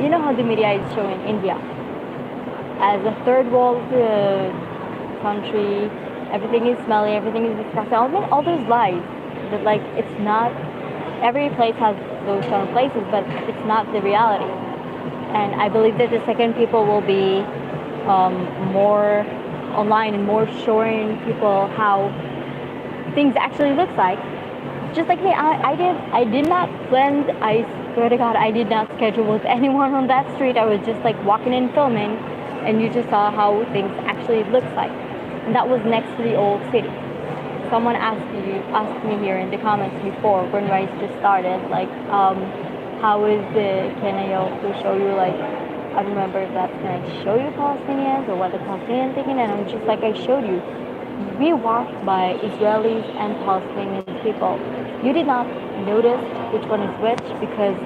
you know how the media is showing India as a third world country. Everything is smelly, everything is disgusting. All those lies. That like it's not. Every place has those kind of places, but it's not the reality. And I believe that the second people will be more online and more showing people how things actually look like. Just like me, I did not plan. I swear to God, I did not schedule with anyone on that street. I was just like walking and filming, and you just saw how things actually looks like. And that was next to the old city. Someone asked me here in the comments before when Rice just started, like, how is the, can I also show you, like, I remember that, can I show you Palestinians or what the Palestinians thinking? And I'm just like, I showed you. We walked by Israelis and Palestinian people. You did not notice which one is which because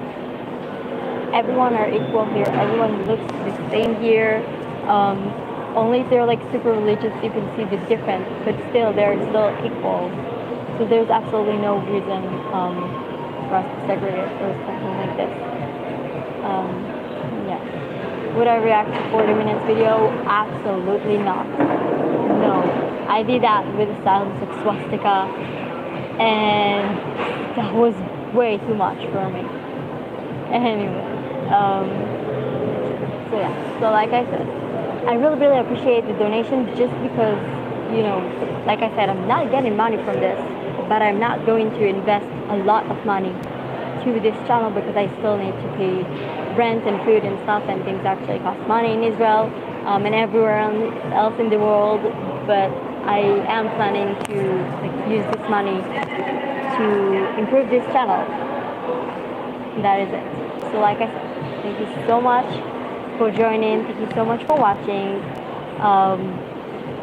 everyone are equal here. Everyone looks the same here. Only if they're like super religious you can see the difference, but still they're still equal. So there's absolutely no reason for us to segregate or something like this. Yeah. Would I react to 40 minutes video? Absolutely not. No. I did that with the silence of swastika, and that was way too much for me. Anyway, so yeah. So like I said, I really appreciate the donation just because, you know, like I said, I'm not getting money from this, but I'm not going to invest a lot of money to this channel because I still need to pay rent and food and stuff, and things actually cost money in Israel and everywhere else in the world. But I am planning to like, use this money to improve this channel. That is it. So like I said, thank you so much for joining. Thank you so much for watching.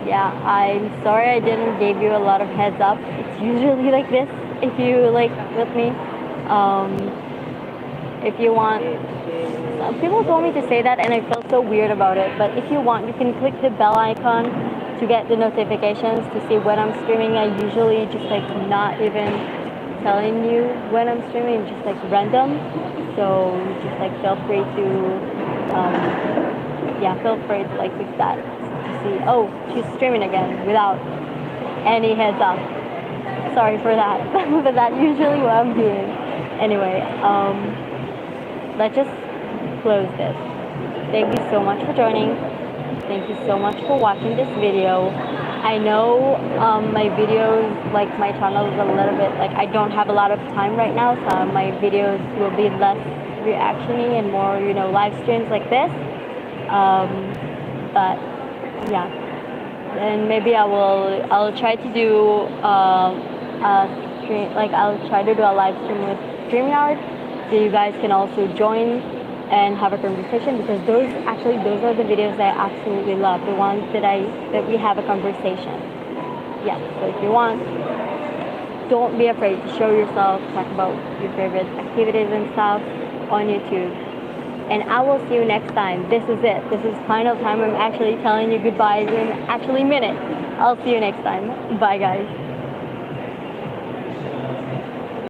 Yeah, I'm sorry I didn't give you a lot of heads up. It's usually like this if you like with me. If you want, some people told me to say that and I felt so weird about it, but if you want you can click the bell icon to get the notifications to see when I'm streaming. I usually just like not even telling you when I'm streaming, just like random. So just like feel free to yeah, feel free to like click that to see, oh, she's streaming again without any heads up. Sorry for that. But that's usually what I'm doing. Anyway, let's just close this. Thank you so much for joining. Thank you so much for watching this video. I know my videos, like my channel is a little bit, like I don't have a lot of time right now, so my videos will be less reaction-y and more, you know, live streams like this. But yeah, and maybe I'll try to do a stream, like I'll try to do a live stream with StreamYard, so you guys can also join and have a conversation, because those are the videos I absolutely love, the ones that we have a conversation. Yeah, so if you want, don't be afraid to show yourself, talk about your favorite activities and stuff on YouTube. And I will see you next time. This is it. This is final time. I'm actually telling you goodbyes and actually mean it. I'll see you next time. Bye guys.